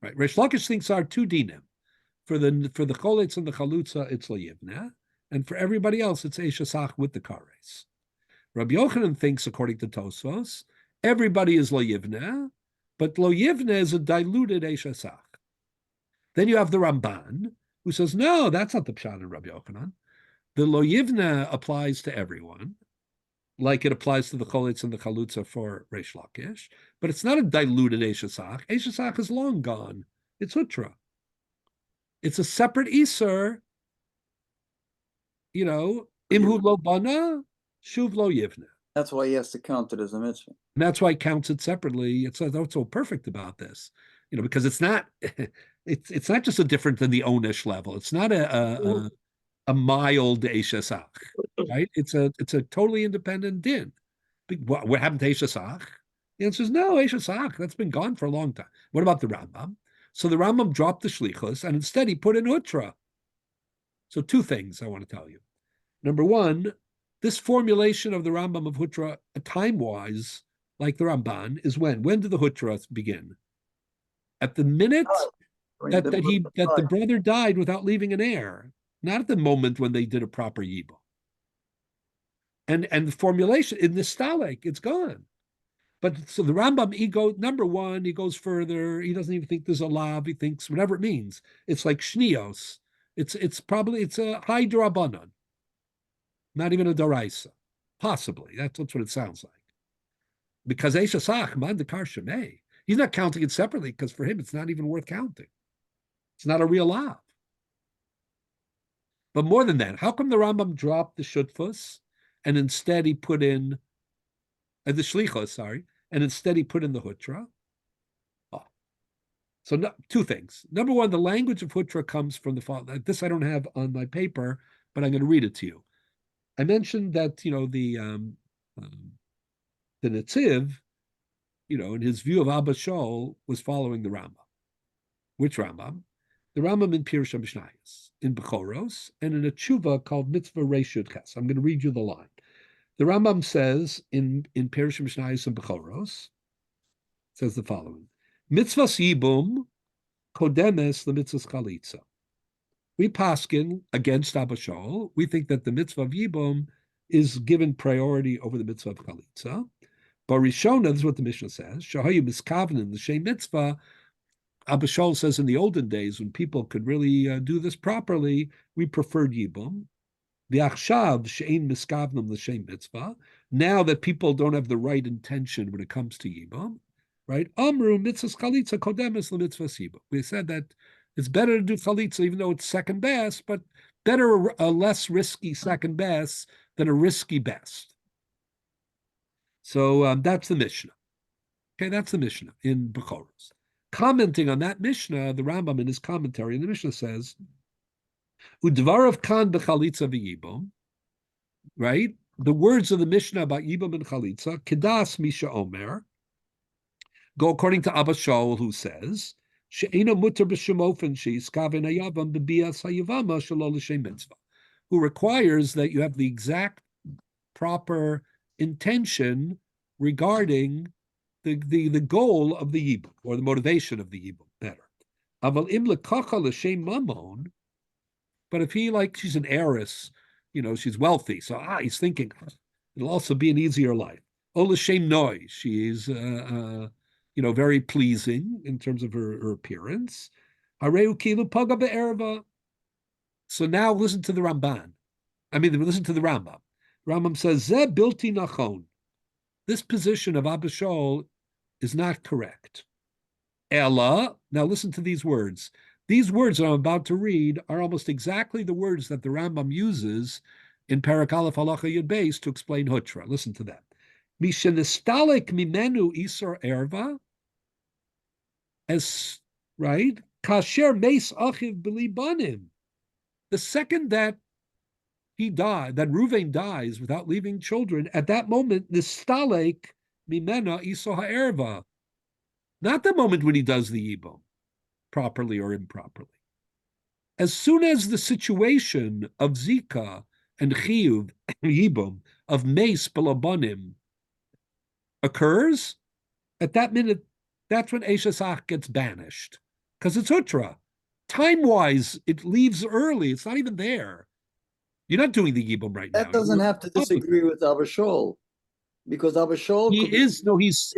Right? Reish Lakish thinks are two dinim. For the Cholitz and the Chalutza, it's Lo Yivna, and for everybody else, it's Eishasach with the Kares. Rabbi Yochanan thinks, according to Tosfos, everybody is Lo Yivna, but Lo Yivna is a diluted Eishasach. Then you have the Ramban, who says, no, that's not the Pshat in Rabbi Yochanan. The Lo Yivna applies to everyone, like it applies to the Cholitz and the Chalutza for Reish Lakish, but it's not a diluted Eishasach. Eishasach is long gone. It's Hutra. It's a separate Iser, Imhu lo bana, shuv lo yivna. That's why he has to count it as a mitzvah. And that's why he counts it separately. It's what's so perfect about this, because it's not just a different than the Onish level. It's not a mild Eishasach, right? It's a totally independent din. What happened to Eishasach? The answer is no, Eishasach. That's been gone for a long time. What about the Rambam? So the Rambam dropped the shlichus and instead he put in hutra. So two things I want to tell you. Number one, this formulation of the Rambam of hutra, time-wise, like the Ramban, is when? When did the hutra begin? At the minute that the brother died without leaving an heir, not at the moment when they did a proper yibum. And the formulation in the stalek, it's gone. But so the Rambam, number one, he goes further. He doesn't even think there's a lav. He thinks whatever it means. It's like shnios. It's a high drabanan, not even a daraisa. Possibly. That's what it sounds like. Because Eishasach, man dekar shemei. He's not counting it separately because for him it's not even worth counting. It's not a real lav. But more than that, how come the Rambam dropped the shutfus and instead he put in the shlichos, sorry, and instead he put in the hutra? So two things. Number one, the language of hutra comes from the father. This I don't have on my paper, but I'm going to read it to you. I mentioned that the Netziv, in his view of Abba Shaul, was following the Rambam. Which Rambam? The Rambam in Pirush HaMishnayos, in Bechoros, and in a tshuva called Mitzvah Reshut Ches. I'm going to read you the line. The Rambam says in Pirush HaMishnayos and Bechoros, says the following: Mitzvahs yibum kodemes lemitzvahs chalitza. We paskin against Abba Shaul. We think that the mitzvah of yibum is given priority over the mitzvah of chalitza. Barishona, this is what the Mishnah says. Shahayu miskavnin l'shem mitzvah. Abba Shaul says in the olden days when people could really do this properly, we preferred yibum. V'achshav she'ein miskavnim l'shem mitzvah. now that people don't have the right intention when it comes to Yibam, right? Amru mitzvah chalitza kodemes lemitzvah Yibam. We said that it's better to do chalitza even though it's second best, but better a less risky second best than a risky best. So that's the Mishnah. Okay, that's the Mishnah in Bechoros. Commenting on that Mishnah, the Rambam in his commentary, and the Mishnah says, Udvarav kan bechalitza v'yibam, right? The words of the Mishnah about Yibam and Chalitza, Kedas Misha Omer, go according to Abba Shaul, who says, She'ena mutter b'shemofen she'iskaven hayavam b'bias hayavama shelo l'shem mitzvah, who requires that you have the exact proper intention regarding the goal of the Yibam, or the motivation of the Yibam, better. Aval im lekacha l'shem mamon, but if he, like, she's an heiress, she's wealthy, so he's thinking it'll also be an easier life. Oh, l'shem noi, she is, very pleasing in terms of her appearance. Hareu kilu paga be'erva. So now listen to the Ramban. Listen to the Rambam. Rambam says, Zeh bilti nachon. This position of Abba Shaul is not correct. Ella, now listen to these words. These words I'm about to read are almost exactly the words that the Rambam uses in Parak Aleph Halacha Yud Beis to explain Hutra. Listen to that. Mishenestalik mimenu isar erva, as right, kasher meis achiv b'libanim. The second that he died, that Reuven dies without leaving children, at that moment, nistalek mimena isar erva. Not the moment when he does the Yibam, properly or improperly. As soon as the situation of Zika and Chiyuv, Yibam, of Meis Balabanim occurs, at that minute, that's when Eshesach gets banished. Because it's Hutra. Time-wise, it leaves early. It's not even there. You're not doing the Yibam right now. That doesn't have to disagree with Abba Shaul, because Abba Shaul he's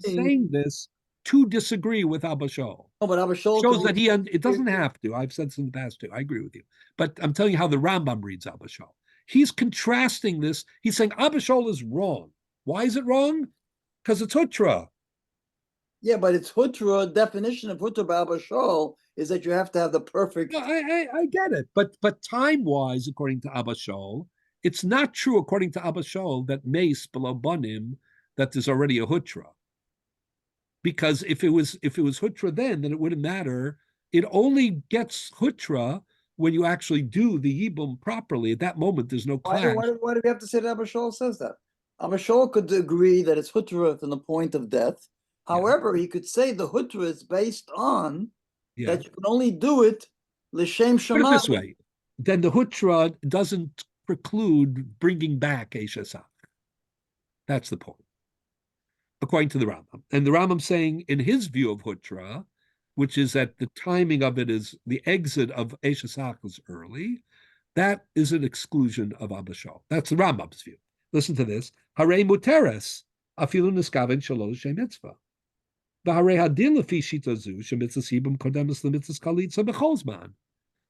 saying this to disagree with Abba Shaul. No, but Abba Shaul shows that it doesn't have to. I've said this in the past too. I agree with you. But I'm telling you how the Rambam reads Abba Shaul. He's contrasting this. He's saying Abba Shaul is wrong. Why is it wrong? Because it's Hutra. Yeah, but it's Hutra. Definition of Hutra by Abba Shaul is that you have to have the perfect. No, I get it. But time-wise, according to Abba Shaul, it's not true according to Abba Shaul that Meis below Banim, that there's already a Hutra. Because if it was Hutra then it wouldn't matter. It only gets Hutra when you actually do the Yibum properly. At that moment, there's no clash. Why do we have to say that Abba Shaul says that? Abba Shaul could agree that it's Hutra from the point of death. However, he could say the Hutra is based on that you can only do it l'shem shema. Put it this way, then the Hutra doesn't preclude bringing back Eshesach. That's the point, according to the Rambam. And the Rambam saying, in his view of Hutra, which is that the timing of it is the exit of Eshesach is early, that is an exclusion of Abba Shaul. That's the Rambam's view. Listen to this. Harei muteres afilu niskaven shalosh shem mitzvah. V'harei hadin lefi shita zu shemitzvah sibum kodemus lemitzvah kalitza b'chol zman.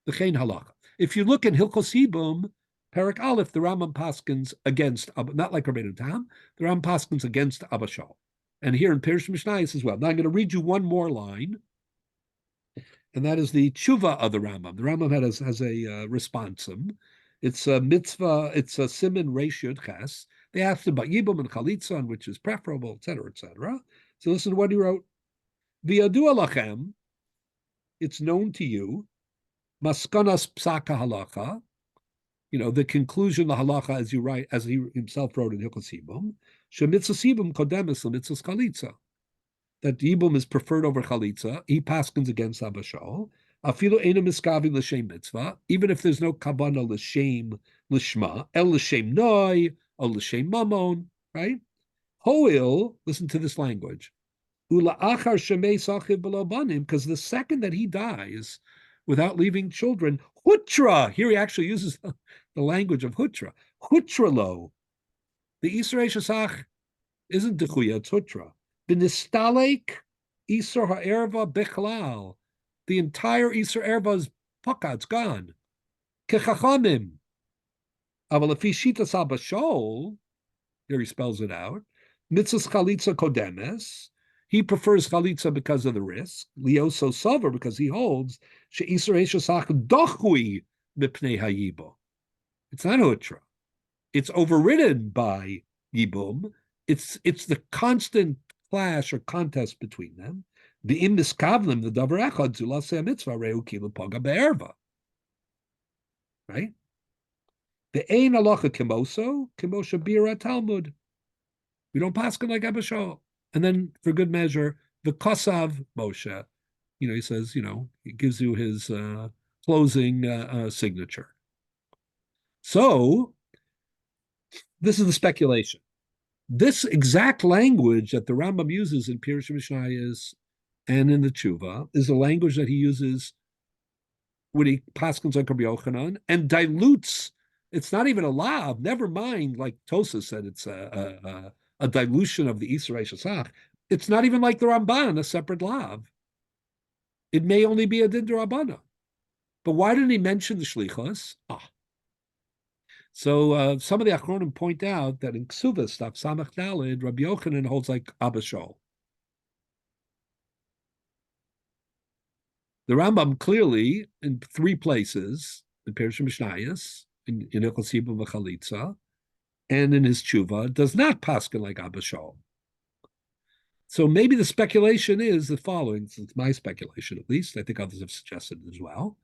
V'chein halacha. If you look in Hilchos Yibum, Parak Aleph, the Rambam paskins against, not like Rabbeinu Tam, the Rambam paskins against Abba Shaul. And here in Pirush Mishnayos as well. Now I'm going to read you one more line, and that is the tshuva of the Rambam. The Rambam has a responsum. It's a mitzvah, it's a siman reshut ches. They asked about Yibum and Chalitza, which is preferable, etc., etc. So listen to what he wrote. V'yadu alachem, it's known to you, maskanas psaka halacha, the conclusion of the halacha, as he himself wrote in Hilchos Yibum, shemitzvah sibum kodemis l'mitzvah chalitza, that Yibum is preferred over chalitza. He paskins against Abba Shaul. Afilu eina miskavin l'shem mitzvah, even if there's no kavanah l'shem l'shma, el l'shem noi, or l'shem mamon, right? Hoil, listen to this language. Ula'achar shemei sachiv below banim, because the second that he dies without leaving children, Hutra, here he actually uses the language of Hutra. Hutralo. The Isra Eshesach isn't Dechuya, it's Hutra. B'nistalek Isra ha'erva bechlal. The entire Isra erva is paka, it's gone. Kechachamim. Aval lefi shitas Abba Shaul, Here he spells it out. Mitzvahs chalitza kodemes. He prefers chalitza because of the risk. Lioso sover, because he holds she'isur eshasach dochui mipnei hayibo. It's not hutra. It's overridden by yibum. It's the constant clash or contest between them. The im miskavlim the davar echad zulasei mitzvah reu kilu poga be'erva. Right? The ein halacha kimoso kimosha bira Talmud. We don't paskin like Abba Shaul. And then, for good measure, the kosav Moshe. He says, he gives you his closing signature. So, this is the speculation. This exact language that the Rambam uses in Pirush Mishnayos and in the Tshuva is the language that he uses when he paskins like Rabbi Yochanan and dilutes. It's not even a lav. Never mind, like Tosa said, it's a dilution of the Isra Shasach. It's not even like the Ramban, a separate lav. It may only be a din d'Rabbana. But why didn't he mention the Shlichos? So some of the Achronim point out that in Ksuvas, Daf Samach Dalid, Rabbi Yochanan holds like Abba Shaul. The Rambam clearly, in 3 places, in Pirush Mishnayos, in Hilchos Yibum v'Chalitza, and in his tshuva, does not paskin like Abba Shaul. So maybe the speculation is the following. It's my speculation, at least. I think others have suggested it as well.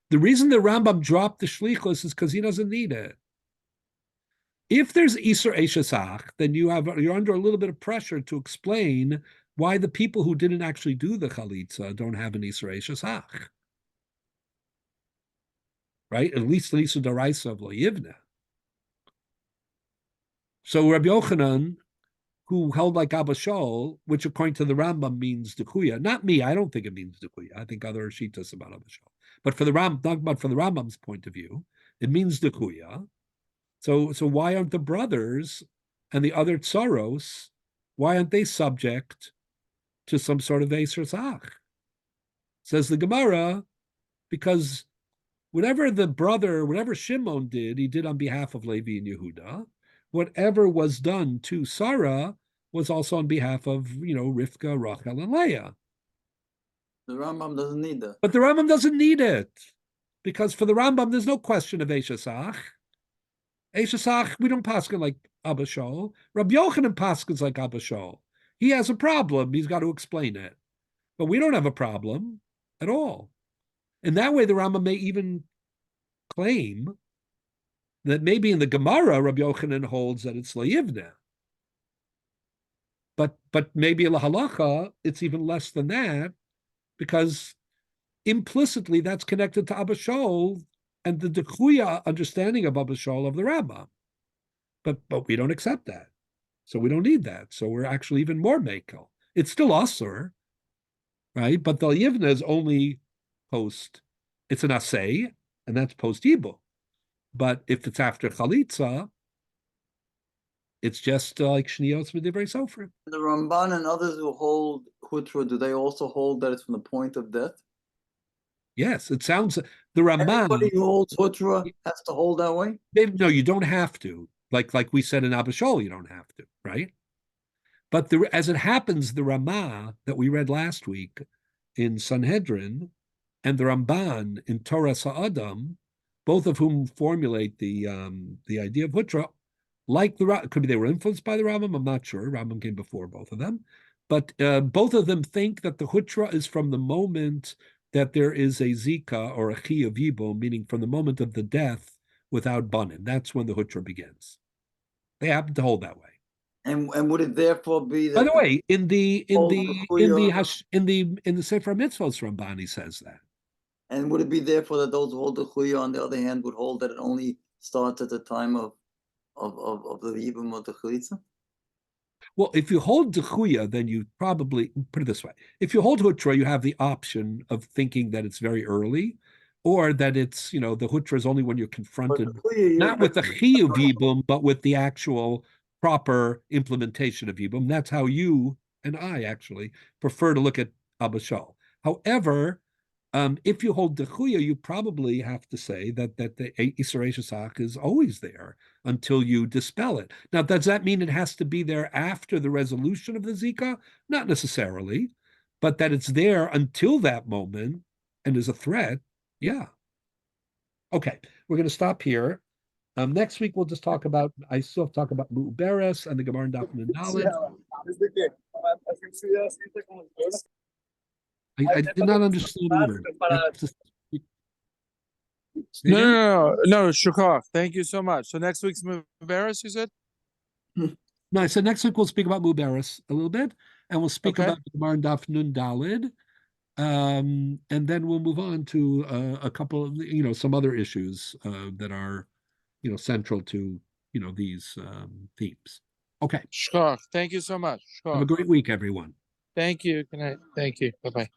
The reason the Rambam dropped the shlichus is because he doesn't need it. If there's Isur Eshesach, then you're under a little bit of pressure to explain why the people who didn't actually do the chalitza don't have an Isur Eshesach. Right? At least the Isur Daraisa of Lo Yivna. So Rabbi Yochanan, who held like Abba Shaul, which according to the Rambam means Dekuya, not me, I don't think it means Dekuya. I think other Shitas about Abba Shaul. But for the Rambam's point of view, it means Dekuya. So why aren't the brothers and the other tsaros, why aren't they subject to some sort of Eser Zach? Says the Gemara, because whatever Shimon did, he did on behalf of Levi and Yehuda. Whatever was done to Sarah was also on behalf of, Rivka, Rachel, and Leah. The Rambam doesn't need that. But the Rambam doesn't need it, because for the Rambam, there's no question of Eshesach. Eshesach, we don't paskin like Abba Shaul. Rabbi Yochanan paskins like Abba Shaul. He has a problem. He's got to explain it. But we don't have a problem at all. And that way, the Rambam may even claim that maybe in the Gemara, Rabbi Yochanan holds that it's Layivna. But maybe in the Halacha, it's even less than that, because implicitly that's connected to Abba Shaul and the Dekuya understanding of Abba Shaul of the Rambam. But we don't accept that. So we don't need that. So we're actually even more Mekel. It's still Asur, right? But the Yivna is only post, it's an Asay, and that's post Yibu. But if it's after Chalitza, it's just like Shniyos Medivrei Sofrim. The Ramban and others who hold Hutra, do they also hold that it's from the point of death? Yes, it sounds, the Ramban. Everybody who holds Hutra has to hold that way? No, you don't have to. Like we said in Abba Shaul, you don't have to, right? But as it happens, the Ramah that we read last week in Sanhedrin and the Ramban in Torah Sa'adam, both of whom formulate the idea of Hutra, like could be they were influenced by the Rambam, I'm not sure. Rambam came before both of them. But both of them think that the Hutra is from the moment that there is a Zika or a Chi of Yibum, meaning from the moment of the death without Banim. That's when the Hutra begins. They happen to hold that way. And would it therefore be that? By the way, in the Sefer Mitzvos Rambani says that. And would it be therefore that those who hold the Chuya, on the other hand, would hold that it only starts at the time of the Yibum or the Chalitza? Well, if you hold the Chuya, then you probably, put it this way, if you hold Hutra, you have the option of thinking that it's very early, or that it's, the Hutra is only when you're confronted, not with the Chi of Yibum, but with the actual proper implementation of Yibum. That's how you and I actually prefer to look at Abba Shaul. However, if you hold the Chuya, you probably have to say that the Isser Eshesach is always there until you dispel it. Now, does that mean it has to be there after the resolution of the Zika? Not necessarily, but that it's there until that moment and is a threat, yeah. Okay, we're going to stop here. Next week we'll just talk about. I still have to talk about Mu'beres and the Gemara and Daf and Dalet. I did not understand either. No, Shukar. Thank you so much. So next week's Mubaris, you said? No, I said next week we'll speak about Mu'beres a little bit, and we'll speak Okay. about the Gemara and Daf Nun Daled, and then we'll move on to a couple of some other issues that are central to these themes. Okay. Shukar. Thank you so much. Have Shukar. a great week, everyone. Thank you. Good night. Thank you. Bye-bye.